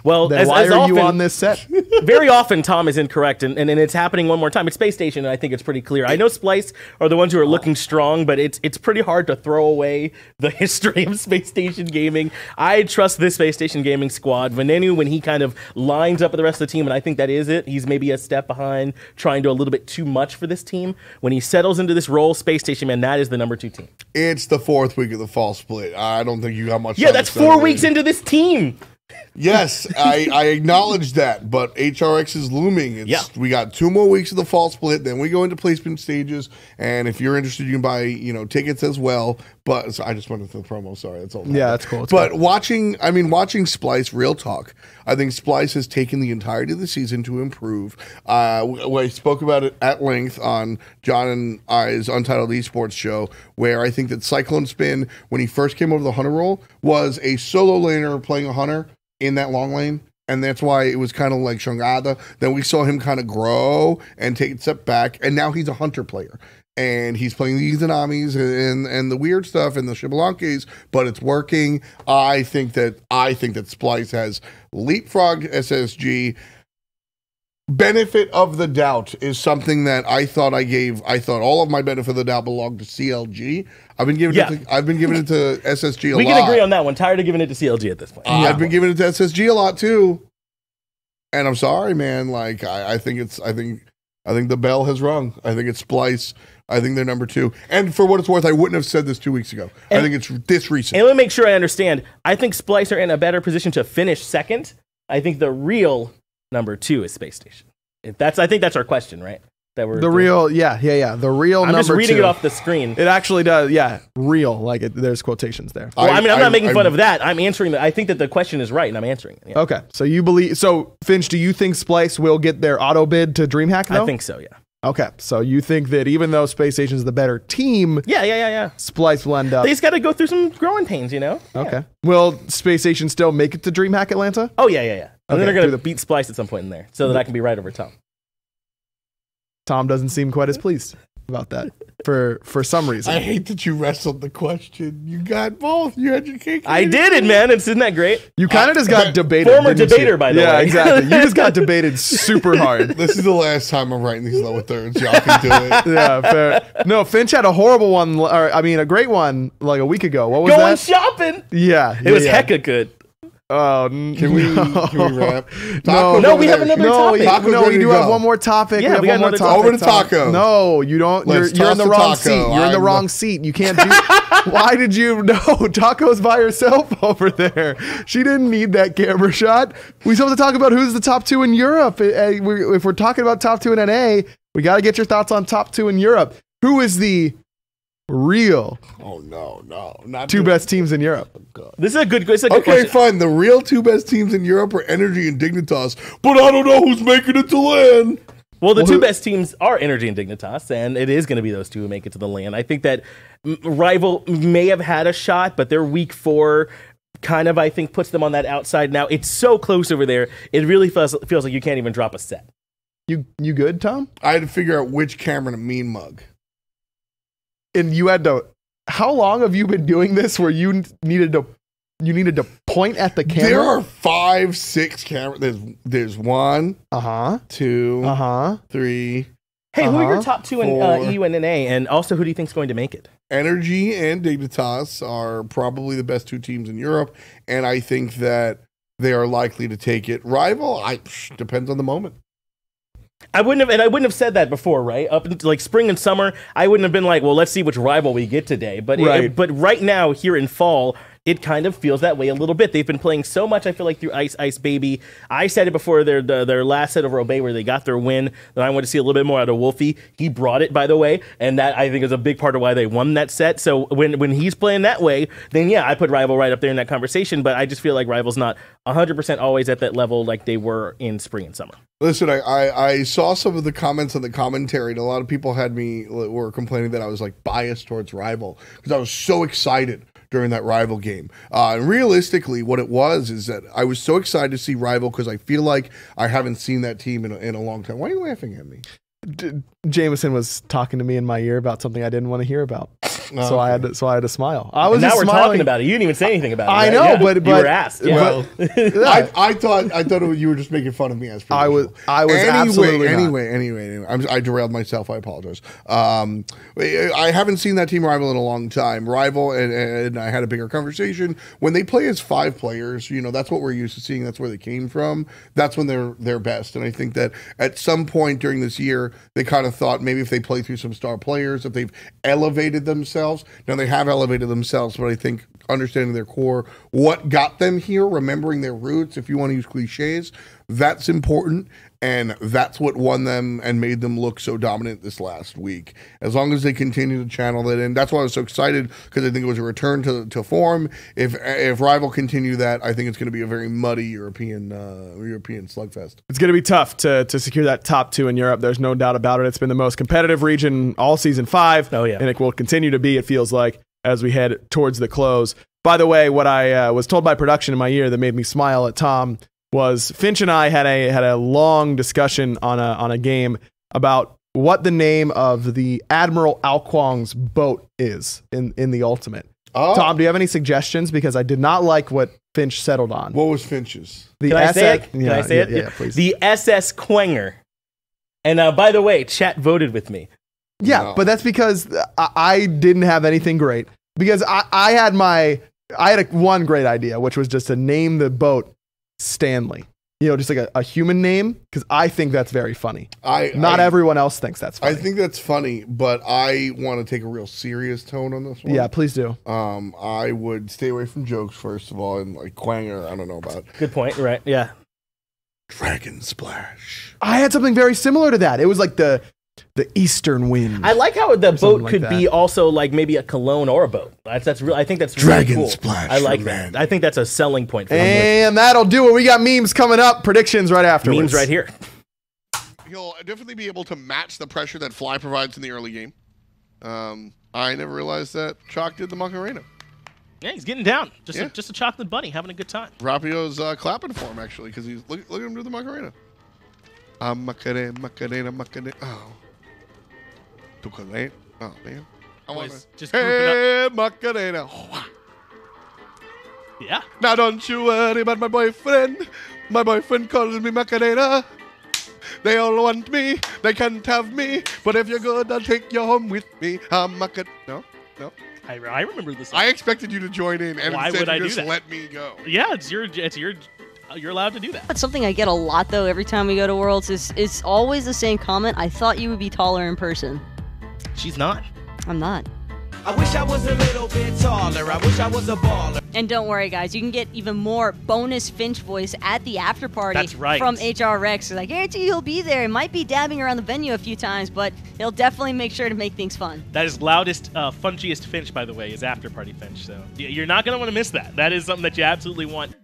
Well, Then why are you on this set? Very often, Tom is incorrect, and it's happening one more time. It's Space Station, and I think it's pretty clear. I know Splice are the ones who are looking strong, but it's pretty hard to throw away the history of Space Station Gaming. I trust this Space Station Gaming squad. Venenu, when he kind of lines up with the rest of the team, and I think that is it, he's maybe a step behind, trying to do a little bit too much for this team. When he settles into this role, Space Station, man, that is the number 2 team. It's the 4th week of the fall split. I don't think you got much. Yeah, that's 4 weeks into this team. Yes, I acknowledge that, but HRX is looming. We got 2 more weeks of the fall split, then we go into placement stages, and if you're interested, you can buy tickets as well. But so I just went into the promo. Sorry, that's all. Yeah, that's cool. But watching Splice, real talk, I think Splice has taken the entirety of the season to improve. I spoke about it at length on John and I's Untitled Esports show, where I think that Cyclone Spin, when he first came over the Hunter role, was a solo laner playing a Hunter in that long lane, and that's why it was kind of like Shangada. Then we saw him kind of grow and take a step back, and now he's a Hunter player, and he's playing the Izanamis and the weird stuff and the Shibalanques, but it's working. I think that Splice has leapfrogged SSG. Benefit of the doubt is something that I thought all of my benefit of the doubt belonged to CLG. I've been giving it to SSG a lot. We can agree on that one. Tired of giving it to CLG at this point. I've been giving it to SSG a lot too. And I'm sorry, man. Like I think the bell has rung. I think it's Splice. I think they're number 2. And for what it's worth, I wouldn't have said this 2 weeks ago. I think it's this recent. And let me make sure I understand. I think Splice are in a better position to finish second. I think the real number 2 is Space Station. I think that's our question, right? That we're real, yeah. The real number 2. I'm just reading it off the screen. It actually does, yeah. Real, like there's quotations there. Well, I'm not making fun of that. I'm answering that. I think that the question is right, and I'm answering it. Yeah. Okay, so you believe? So Finch, do you think Splice will get their auto bid to DreamHack? Though? I think so. Yeah. Okay, so you think that even though Space Station is the better team, Splice will end up. They just got to go through some growing pains, Okay. Yeah. Will Space Station still make it to DreamHack Atlanta? Oh yeah. And then they're going to beat Splice at some point in there, so that I can be right over Tom. Tom doesn't seem quite as pleased about that for some reason. I hate that you wrestled the question. You got both. You had your cake. I did it, man. Isn't that great? You kind of just got debated. Former debater, by the way. Yeah, exactly. You just got debated super hard. This is the last time I'm writing these lower thirds. Y'all can do it. Yeah, fair. No, Finch had a horrible one, a great one like a week ago. What was Going shopping. Yeah. It was hecka good. Oh, can we wrap? No, we have another topic. No, we do have one more topic. Yeah, we have one more topic. Over to Taco. No, you don't. You're in the wrong seat. You're in the wrong seat. You can't do. Why did you? No, Taco's by herself over there. She didn't need that camera shot. We're supposed to talk about who's the top 2 in Europe. If we're talking about top 2 in NA, we got to get your thoughts on top 2 in Europe. Who is the real? Oh no, not 2 best teams in Europe. Oh, this is a good. It's a good question. Fine. The real 2 best teams in Europe are Energy and Dignitas, but I don't know who's making it to LAN. Well, the 2 best teams are Energy and Dignitas, and it is going to be those 2 who make it to the LAN. I think that Rival may have had a shot, but their week 4 kind of, I think, puts them on that outside. Now it's so close over there. It really feels like you can't even drop a set. You good, Tom? I had to figure out which camera to mean mug. And you had to. How long have you been doing this? Where you needed to point at the camera? There are 5, 6 cameras. There's 1, 2, 3. Hey, who are your top 2 in EU and NA? And also, who do you think is going to make it? Energy and Dignitas are probably the best 2 teams in Europe, and I think that they are likely to take it. Rival, depends on the moment. I wouldn't have said that before, right? Up into like spring and summer, I wouldn't have been like, well, let's see which rival we get today. But but right now, here in fall, it kind of feels that way a little bit. They've been playing so much, I feel like, through Ice Baby. I said it before their last set over Obey where they got their win, that I want to see a little bit more out of Wolfie. He brought it, by the way, and that I think is a big part of why they won that set. So when he's playing that way, then yeah, I put Rival right up there in that conversation, but I just feel like Rival's not 100% always at that level like they were in spring and summer. Listen, I saw some of the comments on the commentary, and a lot of people were complaining that I was like biased towards Rival because I was so excited during that Rival game. And realistically, what it was is that I was so excited to see Rival because I feel like I haven't seen that team in a long time. Why are you laughing at me? Jameson was talking to me in my ear about something I didn't want to hear about. So I had to smile. I was now just we're smiling. talking about it. You didn't even say anything about it. I right? know, Yeah. but you were asked. Yeah. Well, I thought you were just making fun of me as per I was usual. absolutely not. Anyway. I derailed myself. I apologize. I haven't seen that team Rival in a long time. Rival and I had a bigger conversation. When they play as 5 players, that's what we're used to seeing. That's where they came from. That's when they're best. And I think that at some point during this year, they kind of thought maybe if they play through some star players, if they've elevated themselves. Now they have elevated themselves, but I think understanding their core, what got them here, remembering their roots, if you want to use cliches, that's important. And that's what won them and made them look so dominant this last week. As long as they continue to channel that in, that's why I was so excited, because I think it was a return to form. If Rival continue that, I think it's going to be a very muddy European slugfest. It's going to be tough to secure that top 2 in Europe. There's no doubt about it. It's been the most competitive region all season 5. Oh, yeah. And it will continue to be, it feels like, as we head towards the close. By the way, what I was told by production in my ear that made me smile at Tom was Finch and I had a long discussion on a game about what the name of the Admiral Alquong's boat is in the Ultimate. Oh. Tom, do you have any suggestions? Because I did not like what Finch settled on. What was Finch's? Can I say it? Can I say it? Yeah, please. The SS Quanger. And by the way, chat voted with me. Yeah, No. but that's because I didn't have anything great. Because I had one great idea, which was just to name the boat Stanley. Just like a human name, because I think that's very funny. Not everyone else thinks that's funny. I think that's funny, but I want to take a real serious tone on this one. Yeah, please do. I would stay away from jokes, first of all, and like Quanger, I don't know about. Good point, right? Yeah. Dragon Splash. I had something very similar to that. It was like the Eastern Wind. I like how the boat like could that. be also like maybe a cologne or a boat. That's real. I think that's Dragon really cool. Splash I like for that. men. I think that's a selling point for them. And that'll do it. We got memes coming up. Predictions right afterwards. Memes right here. He'll definitely be able to match the pressure that Fly provides in the early game. I never realized that Chalk did the Macarena. Yeah, he's getting down. Yeah. Just a chocolate bunny, having a good time. Rapio's clapping for him, actually, because he's look at him do the Macarena. Macarena, Macarena, Macarena. Oh. Tucalane. Oh, man. I want Boys, to. just grouping Hey, Macarena. Yeah. Now don't you worry about my boyfriend. My boyfriend calls me Macarena. They all want me. They can't have me. But if you're good, I'll take you home with me. Macarena. No. I remember this. I expected you to join in, and Why instead would I you do just that? let me go. Yeah, you're allowed to do that. That's something I get a lot though every time we go to Worlds. It's always the same comment. I thought you would be taller in person. She's not. I'm not. I wish I was a little bit taller. I wish I was a baller. And don't worry, guys. You can get even more bonus Finch voice at the after party That's right. from HR Rex. So I guarantee he'll be there. He might be dabbing around the venue a few times, but he'll definitely make sure to make things fun. That is loudest, funchiest Finch, by the way, is After Party Finch. So you're not going to want to miss that. That is something that you absolutely want.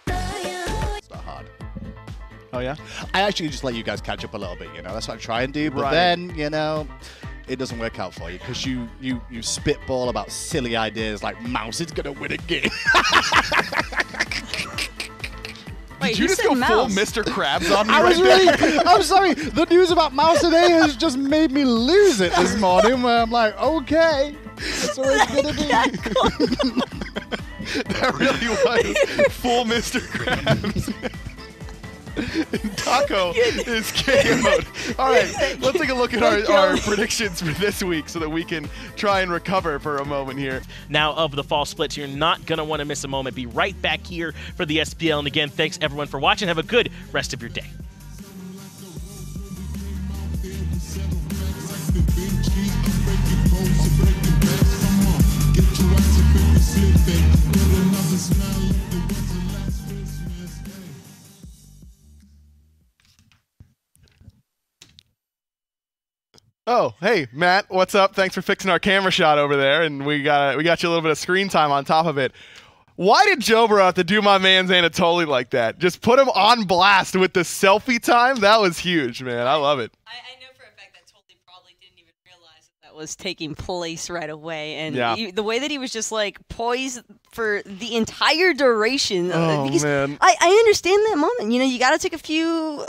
It's not hard. Oh, yeah? I actually just let you guys catch up a little bit, That's what I try and do. But Right. then, it doesn't work out for you because you spitball about silly ideas like Mouse is going to win a game. Wait, Did you who just said go full mouse? Mr. Krabs on me I right was there? really, I'm sorry. The news about Mouse today has just made me lose it this morning where I'm like, okay, that's what it's going to be. That really was full Mr. Krabs. Taco is KO'd. All right, let's take a look at our predictions for this week so that we can try and recover for a moment here. Now, of the fall splits, you're not going to want to miss a moment. Be right back here for the SPL. And again, thanks everyone for watching. Have a good rest of your day. Oh, hey, Matt, what's up? Thanks for fixing our camera shot over there, and we got you a little bit of screen time on top of it. Why did Jobro have to do my man's Anatoly like that? Just put him on blast with the selfie time? That was huge, man. I love it. I know for a fact that Toly probably didn't even realize that was taking place right away. And the way that he was just like poised for the entire duration. Because man. I understand that moment. You know, you got to take a few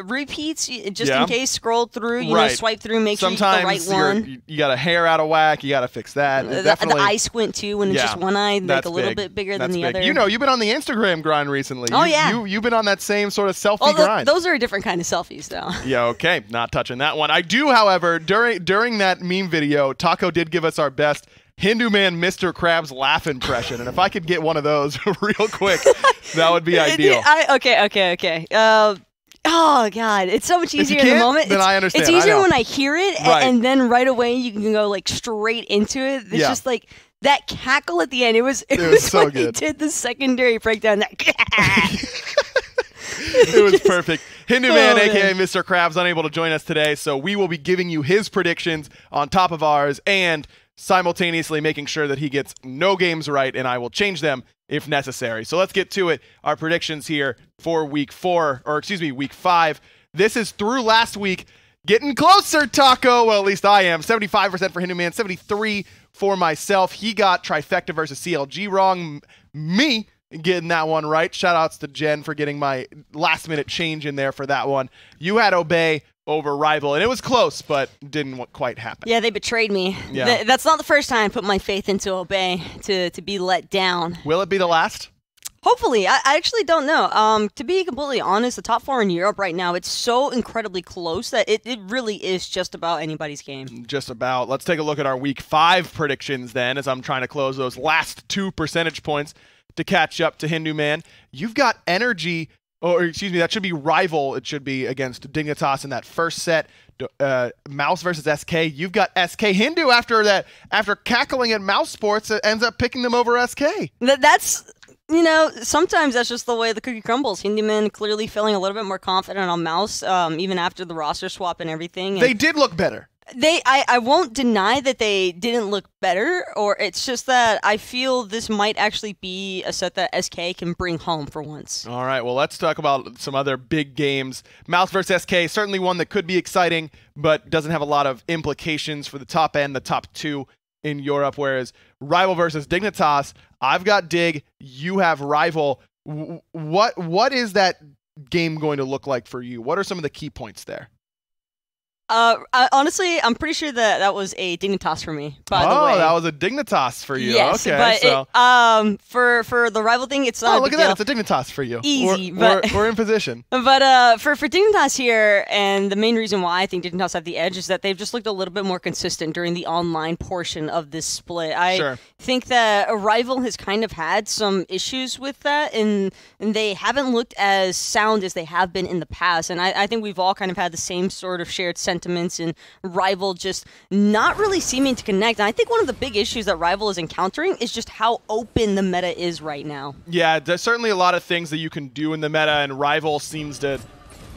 repeats just in case, scroll through, you know, swipe through, make sure you get the right one. You got a hair out of whack. You got to fix that. The eye squint, too, when it's just one eye, like a little bit bigger than the other. You know, you've been on the Instagram grind recently. Oh, yeah. You've been on that same sort of selfie grind. Those are a different kind of selfies, though. Yeah, okay. Not touching that one. I do, however, during that meme video, Taco did give us our best Hindu Man Mr. Krabs laugh impression, and if I could get one of those real quick, that would be ideal. Okay. Oh, God. It's so much easier in the moment. Then I understand. It's easier when I hear it, and then right away you can go like straight into it. It's just like that cackle at the end. It was so when good. He did the secondary breakdown. It was perfect. Hindu Man, a.k.a. Mr. Krabs, unable to join us today, so we will be giving you his predictions on top of ours and simultaneously making sure that he gets no games right, and I will change them if necessary. So let's get to it. Our predictions here for week 5. This is through last week. Getting closer, Taco. Well, at least I am. 75% for Hindu Man, 73% for myself. He got trifecta versus CLG wrong. Me getting that one right. Shout outs to Jen for getting my last minute change in there for that one. You had Obey over Rival, and it was close, but didn't quite happen. Yeah, they betrayed me. Yeah. That's not the first time I put my faith into Obey to be let down. Will it be the last? Hopefully. I actually don't know. To be completely honest, the top 4 in Europe right now, it's so incredibly close that it really is just about anybody's game. Just about. Let's take a look at our week 5 predictions then, as I'm trying to close those last 2 percentage points to catch up to Hindu Man. You've got Energy, or excuse me, that should be Rival. It should be against Dignitas in that first set. Mouse versus SK. You've got SK. Hindu, after cackling at Mouse Sports, ends up picking them over SK. That's, you know, sometimes that's just the way the cookie crumbles. Hindu Man clearly feeling a little bit more confident on Mouse, even after the roster swap and everything. And they did look better. I won't deny that they didn't look better, or it's just that I feel this might actually be a set that SK can bring home for once. All right, well, let's talk about some other big games. Mouse versus SK, certainly one that could be exciting, but doesn't have a lot of implications for the top end, the top 2 in Europe, whereas Rival versus Dignitas, I've got Dig, you have Rival. What is that game going to look like for you? What are some of the key points there? Honestly, I'm pretty sure that was a Dignitas for me, by the way. Oh, that was a Dignitas for you. Yes, okay, but for the Rival thing, it's not look at that. It's a Dignitas for you. Easy. We're in position. But for Dignitas here, and the main reason why I think Dignitas have the edge is that they've just looked a little bit more consistent during the online portion of this split. I think that Rival has kind of had some issues with that, and they haven't looked as sound as they have been in the past. And I think we've all kind of had the same sort of shared sentiments, and Rival just not really seeming to connect. And I think one of the big issues that Rival is encountering is just how open the meta is right now. Yeah, there's certainly a lot of things that you can do in the meta, and Rival seems to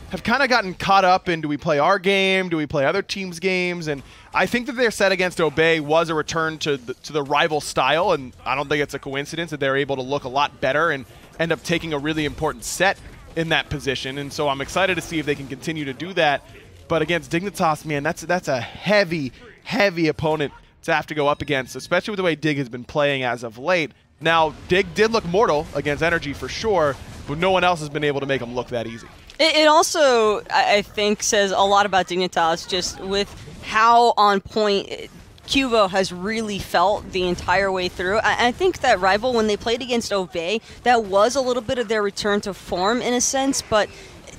have kind of gotten caught up in, do we play our game? Do we play other teams' games? And I think that their set against Obey was a return to the Rival style, and I don't think it's a coincidence that they're able to look a lot better and end up taking a really important set in that position. And so I'm excited to see if they can continue to do that. But against Dignitas, man, that's a heavy opponent to have to go up against, especially with the way Dig has been playing as of late. Now, Dig did look mortal against Energy for sure, but no one else has been able to make him look that easy. It also, I think, says a lot about Dignitas, just with how on point Cuvo has really felt the entire way through. I think that Rival, when they played against Obey, that was a little bit of their return to form in a sense, but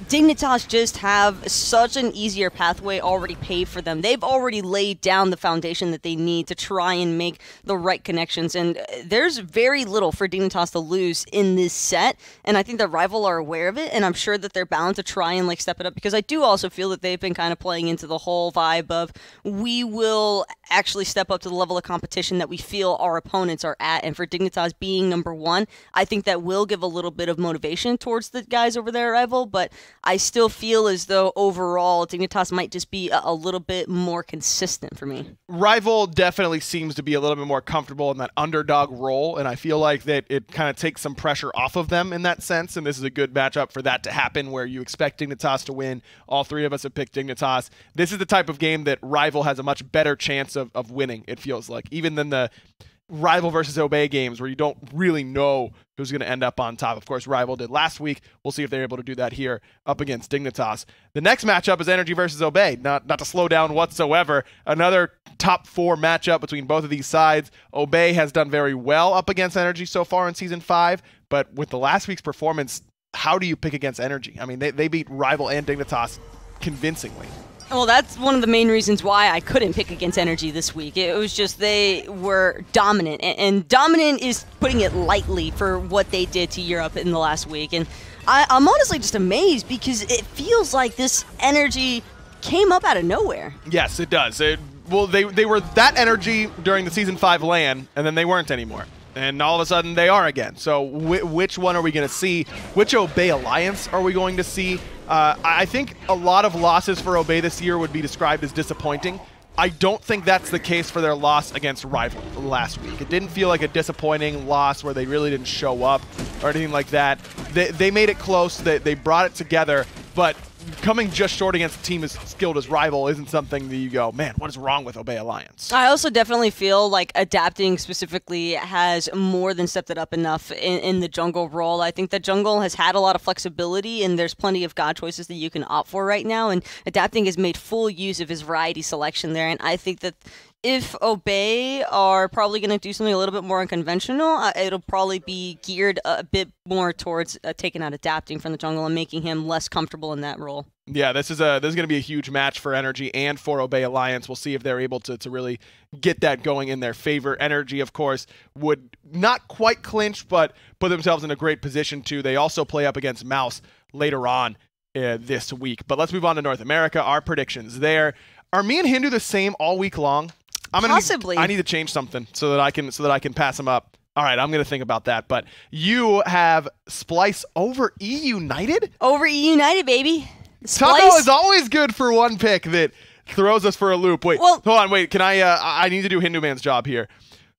Dignitas just have such an easier pathway already paved for them. They've already laid down the foundation that they need to try and make the right connections, and there's very little for Dignitas to lose in this set, and I think the Rival are aware of it, and I'm sure that they're bound to try and step it up, because I do also feel that they've been kind of playing into the whole vibe of we will actually step up to the level of competition that we feel our opponents are at, and for Dignitas being number 1, I think that will give a little bit of motivation towards the guys over there at Rival, but I still feel as though overall Dignitas might just be a little bit more consistent for me. Rival definitely seems to be a little bit more comfortable in that underdog role, and I feel like that it kind of takes some pressure off of them in that sense, and this is a good matchup for that to happen where you expect Dignitas to win. All three of us have picked Dignitas. This is the type of game that Rival has a much better chance of winning, it feels like, even than the Rival versus Obey games where you don't really know who's going to end up on top. Of course, Rival did last week. We'll see if they're able to do that here up against Dignitas. The next matchup is Energy versus Obey. Not to slow down whatsoever. Another top 4 matchup between both of these sides. Obey has done very well up against Energy so far in Season 5, but with the last week's performance, how do you pick against Energy? I mean, they beat Rival and Dignitas convincingly. Well, that's one of the main reasons why I couldn't pick against Energy this week. It was just they were dominant, and dominant is putting it lightly for what they did to Europe in the last week. And I'm honestly just amazed because it feels like this Energy came up out of nowhere. Yes, it does. Well, they were that Energy during the Season 5 LAN, and then they weren't anymore. And all of a sudden, they are again. So which one are we going to see? Which Obey Alliance are we going to see? I think a lot of losses for Obey this year would be described as disappointing. I don't think that's the case for their loss against Rival last week. It didn't feel like a disappointing loss where they really didn't show up or anything like that. They made it close. They brought it together, but coming just short against a team as skilled as Rival isn't something that you go, man, what is wrong with Obey Alliance? I also definitely feel like adapting specifically has more than stepped it up enough in the jungle role. I think that jungle has had a lot of flexibility, and there's plenty of god choices that you can opt for right now, and adapting has made full use of his variety selection there, and I think that if Obey are probably going to do something a little bit more unconventional, it'll probably be geared a bit more towards taking out adapting from the jungle and making him less comfortable in that role. Yeah, this is going to be a huge match for Energy and for Obey Alliance. We'll see if they're able to really get that going in their favor. Energy, of course, would not quite clinch, but put themselves in a great position to. They also play up against Mouse later on this week. But let's move on to North America. Our predictions there. Are me and Hindu the same all week long? Possibly. I need to change something so that I can pass them up. All right, I'm going to think about that. But you have Splice over E United? Over E United, baby. Taco is always good for one pick that throws us for a loop. Wait, hold on, wait. Can I need to do Hindu Man's job here.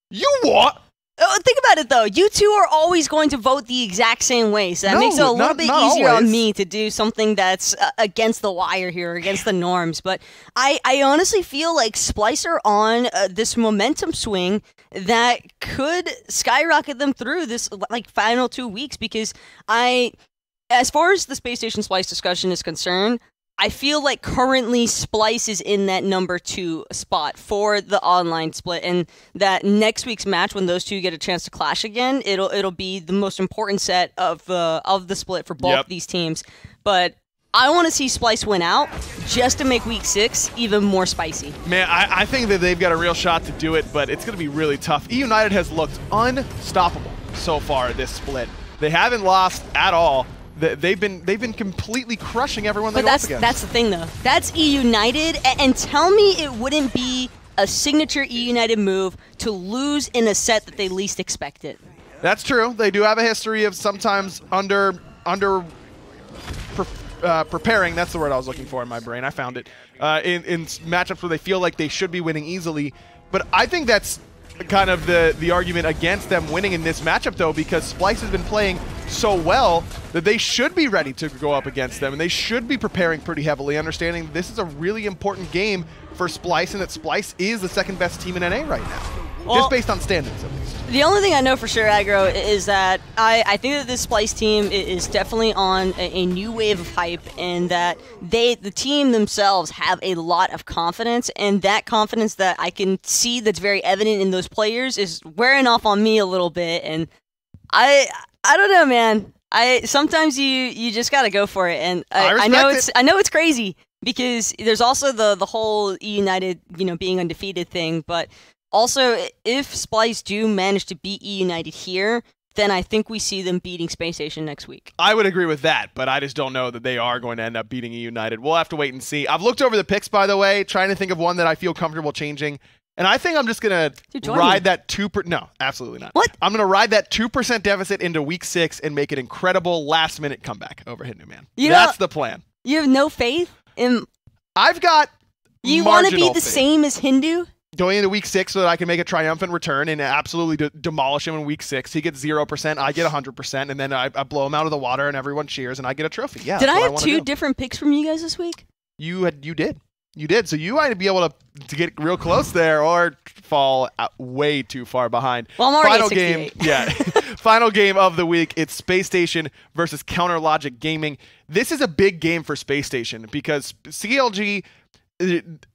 You what? Think about it, though. You two are always going to vote the exact same way, so that makes it a little bit easier on me to do something that's against the wire here, against the norms. But I honestly feel like Splicer on this momentum swing that could skyrocket them through this final 2 weeks, because as far as the Space Station Splice discussion is concerned, I feel like currently Splice is in that number 2 spot for the online split, and that next week's match, when those two get a chance to clash again, it'll be the most important set of the split for both these teams. But I want to see Splice win out just to make week 6 even more spicy. Man, I think that they've got a real shot to do it, but it's going to be really tough. E United has looked unstoppable so far this split. They haven't lost at all. They've been completely crushing everyone they go up against. That's the thing, though. That's E United, and tell me it wouldn't be a signature E United move to lose in a set that they least expected. That's true. They do have a history of sometimes preparing. That's the word I was looking for in my brain. I found it. In matchups where they feel like they should be winning easily. But I think that's kind of the argument against them winning in this matchup, though, because Splice has been playing so well that they should be ready to go up against them, and they should be preparing pretty heavily, understanding this is a really important game for Splice, and that Splice is the second best team in NA right now, just based on standings at least. The only thing I know for sure, Aggro, is that I think that this Splice team is definitely on a new wave of hype, and that the team themselves have a lot of confidence, and that confidence that I can see that's very evident in those players is wearing off on me a little bit, and I don't know, man. Sometimes you just gotta go for it, and I know it's crazy because there's also the whole E United being undefeated thing, but also if Splice do manage to beat E United here, then I think we see them beating Space Station next week. I would agree with that, but I just don't know that they are going to end up beating E United. We'll have to wait and see. I've looked over the picks, by the way, trying to think of one that I feel comfortable changing. And I think I'm just going to ride that 2%. No, absolutely not. What? I'm going to ride that 2% deficit into week 6 and make an incredible last-minute comeback over Hinduman. That's the plan. You have no faith in... I've got You want to be the same as Hindu? Going into week 6 so that I can make a triumphant return and absolutely demolish him in week 6. He gets 0%, I get 100%, and then I blow him out of the water and everyone cheers and I get a trophy. Yeah. Did I have 2 different picks from you guys this week? You did. You did. So you might be able to get real close there or fall way too far behind. Well, I'm already Final at 68. game. Yeah. Final game of the week. It's Space Station versus Counter Logic Gaming. This is a big game for Space Station because CLG,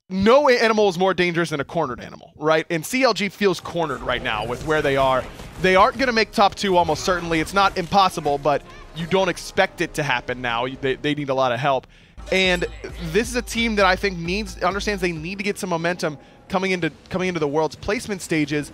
no animal is more dangerous than a cornered animal, right? And CLG feels cornered right now with where they are. They aren't going to make top 2 almost certainly. It's not impossible, but you don't expect it to happen now. They need a lot of help. And this is a team that I think understands they need to get some momentum coming into the world's placement stages.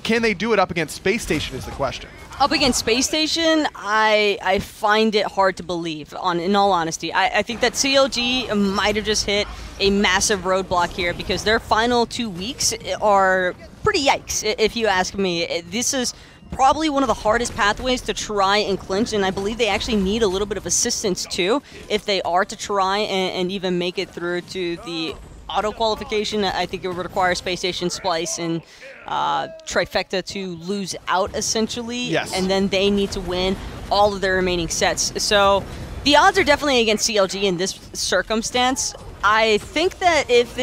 Can they do it up against Space Station is the question. Up against Space Station, I find it hard to believe, in all honesty. I think that CLG might have just hit a massive roadblock here because their final 2 weeks are pretty yikes, if you ask me. This is probably one of the hardest pathways to try and clinch, and I believe they actually need a little bit of assistance too if they are to try and even make it through to the auto qualification. I think it would require Space Station, Splice, and Trifecta to lose out essentially. Yes. And then they need to win all of their remaining sets. So the odds are definitely against CLG in this circumstance. I think that if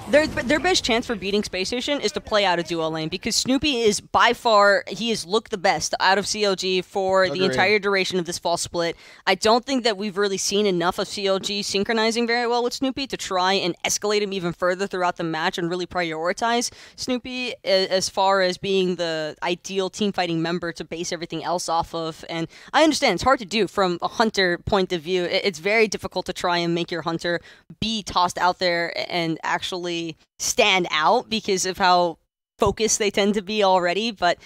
their best chance for beating Space Station is to play out a duo lane because Snoopy is by far, he has looked the best out of CLG for the entire duration of this fall split. I don't think that we've really seen enough of CLG synchronizing very well with Snoopy to try and escalate him even further throughout the match and really prioritize Snoopy as far as being the ideal team fighting member to base everything else off of. And I understand it's hard to do from a Hunter point of view. It's very difficult to try and make your Hunter be tossed out there and actually stand out because of how focused they tend to be already, but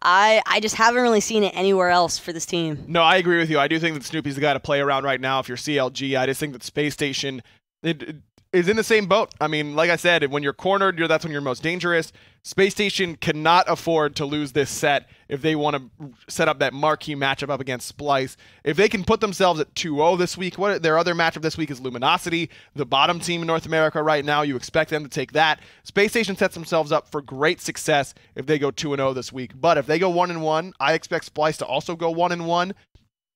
I just haven't really seen it anywhere else for this team. No, I agree with you. I do think that Snoopy's the guy to play around right now if you're CLG. I just think that Space Station is in the same boat. I mean, like I said, when you're cornered, that's when you're most dangerous. Space Station cannot afford to lose this set if they want to set up that marquee matchup up against Splice. If they can put themselves at 2-0 this week, their other matchup this week is Luminosity, the bottom team in North America right now. You expect them to take that. Space Station sets themselves up for great success if they go 2-0 this week. But if they go 1-1, I expect Splice to also go 1-1.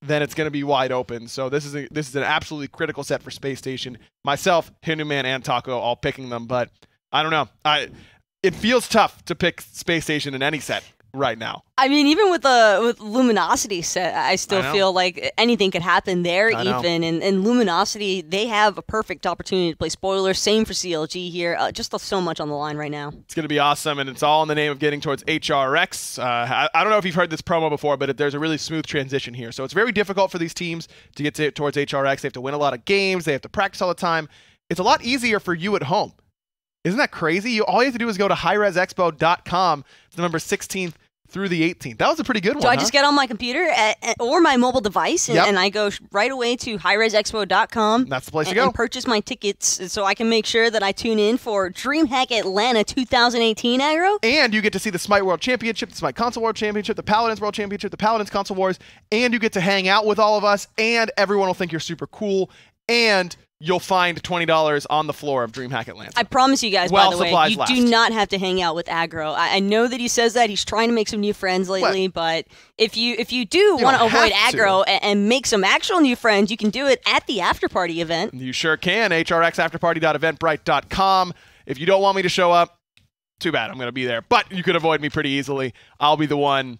Then it's going to be wide open. So this is an absolutely critical set for Space Station. Myself, Hinduman, and Taco all picking them, but I don't know. It feels tough to pick Space Station in any set right now. I mean, even with Luminosity set, I still feel like anything could happen there even. And Luminosity, they have a perfect opportunity to play spoilers. Same for CLG here. Just so much on the line right now. It's going to be awesome, and it's all in the name of getting towards HRX. I don't know if you've heard this promo before, but there's a really smooth transition here. So it's very difficult for these teams to get towards HRX. They have to win a lot of games. They have to practice all the time. It's a lot easier for you at home. Isn't that crazy? All you have to do is go to highresexpo.com. It's November 16th through the 18th. That was a pretty good one. So I just get on my computer or my mobile device, and I go right away to highresexpo.com. That's the place to go. And purchase my tickets so I can make sure that I tune in for DreamHack Atlanta 2018 aggro. And you get to see the SMITE World Championship, the SMITE Console World Championship, the Paladins World Championship, the Paladins Console Wars, and you get to hang out with all of us, and everyone will think you're super cool, and you'll find $20 on the floor of DreamHack Atlanta. I promise you guys, by the way, you do not have to hang out with Aggro. I know that he says that. He's trying to make some new friends lately, but if you do want to avoid Aggro and make some actual new friends, you can do it at the after-party event. You sure can. hrxafterparty.eventbrite.com. If you don't want me to show up, too bad. I'm going to be there. But you could avoid me pretty easily. I'll be the one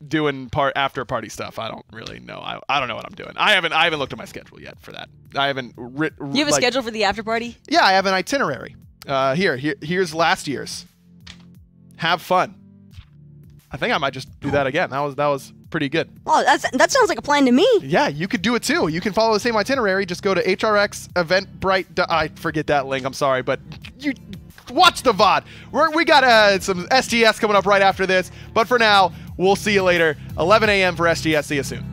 doing after party stuff. I don't really know. I don't know what I'm doing. I haven't looked at my schedule yet for that. I haven't You have a schedule for the after party? Yeah, I have an itinerary. Here's last year's. Have fun. I think I might just do that again. That was pretty good. Oh, that sounds like a plan to me. Yeah, you could do it too. You can follow the same itinerary. Just go to HRX Eventbrite. I forget that link. I'm sorry, but you watch the VOD. We got some STS coming up right after this. But for now, we'll see you later. 11 a.m. for STS. See you soon.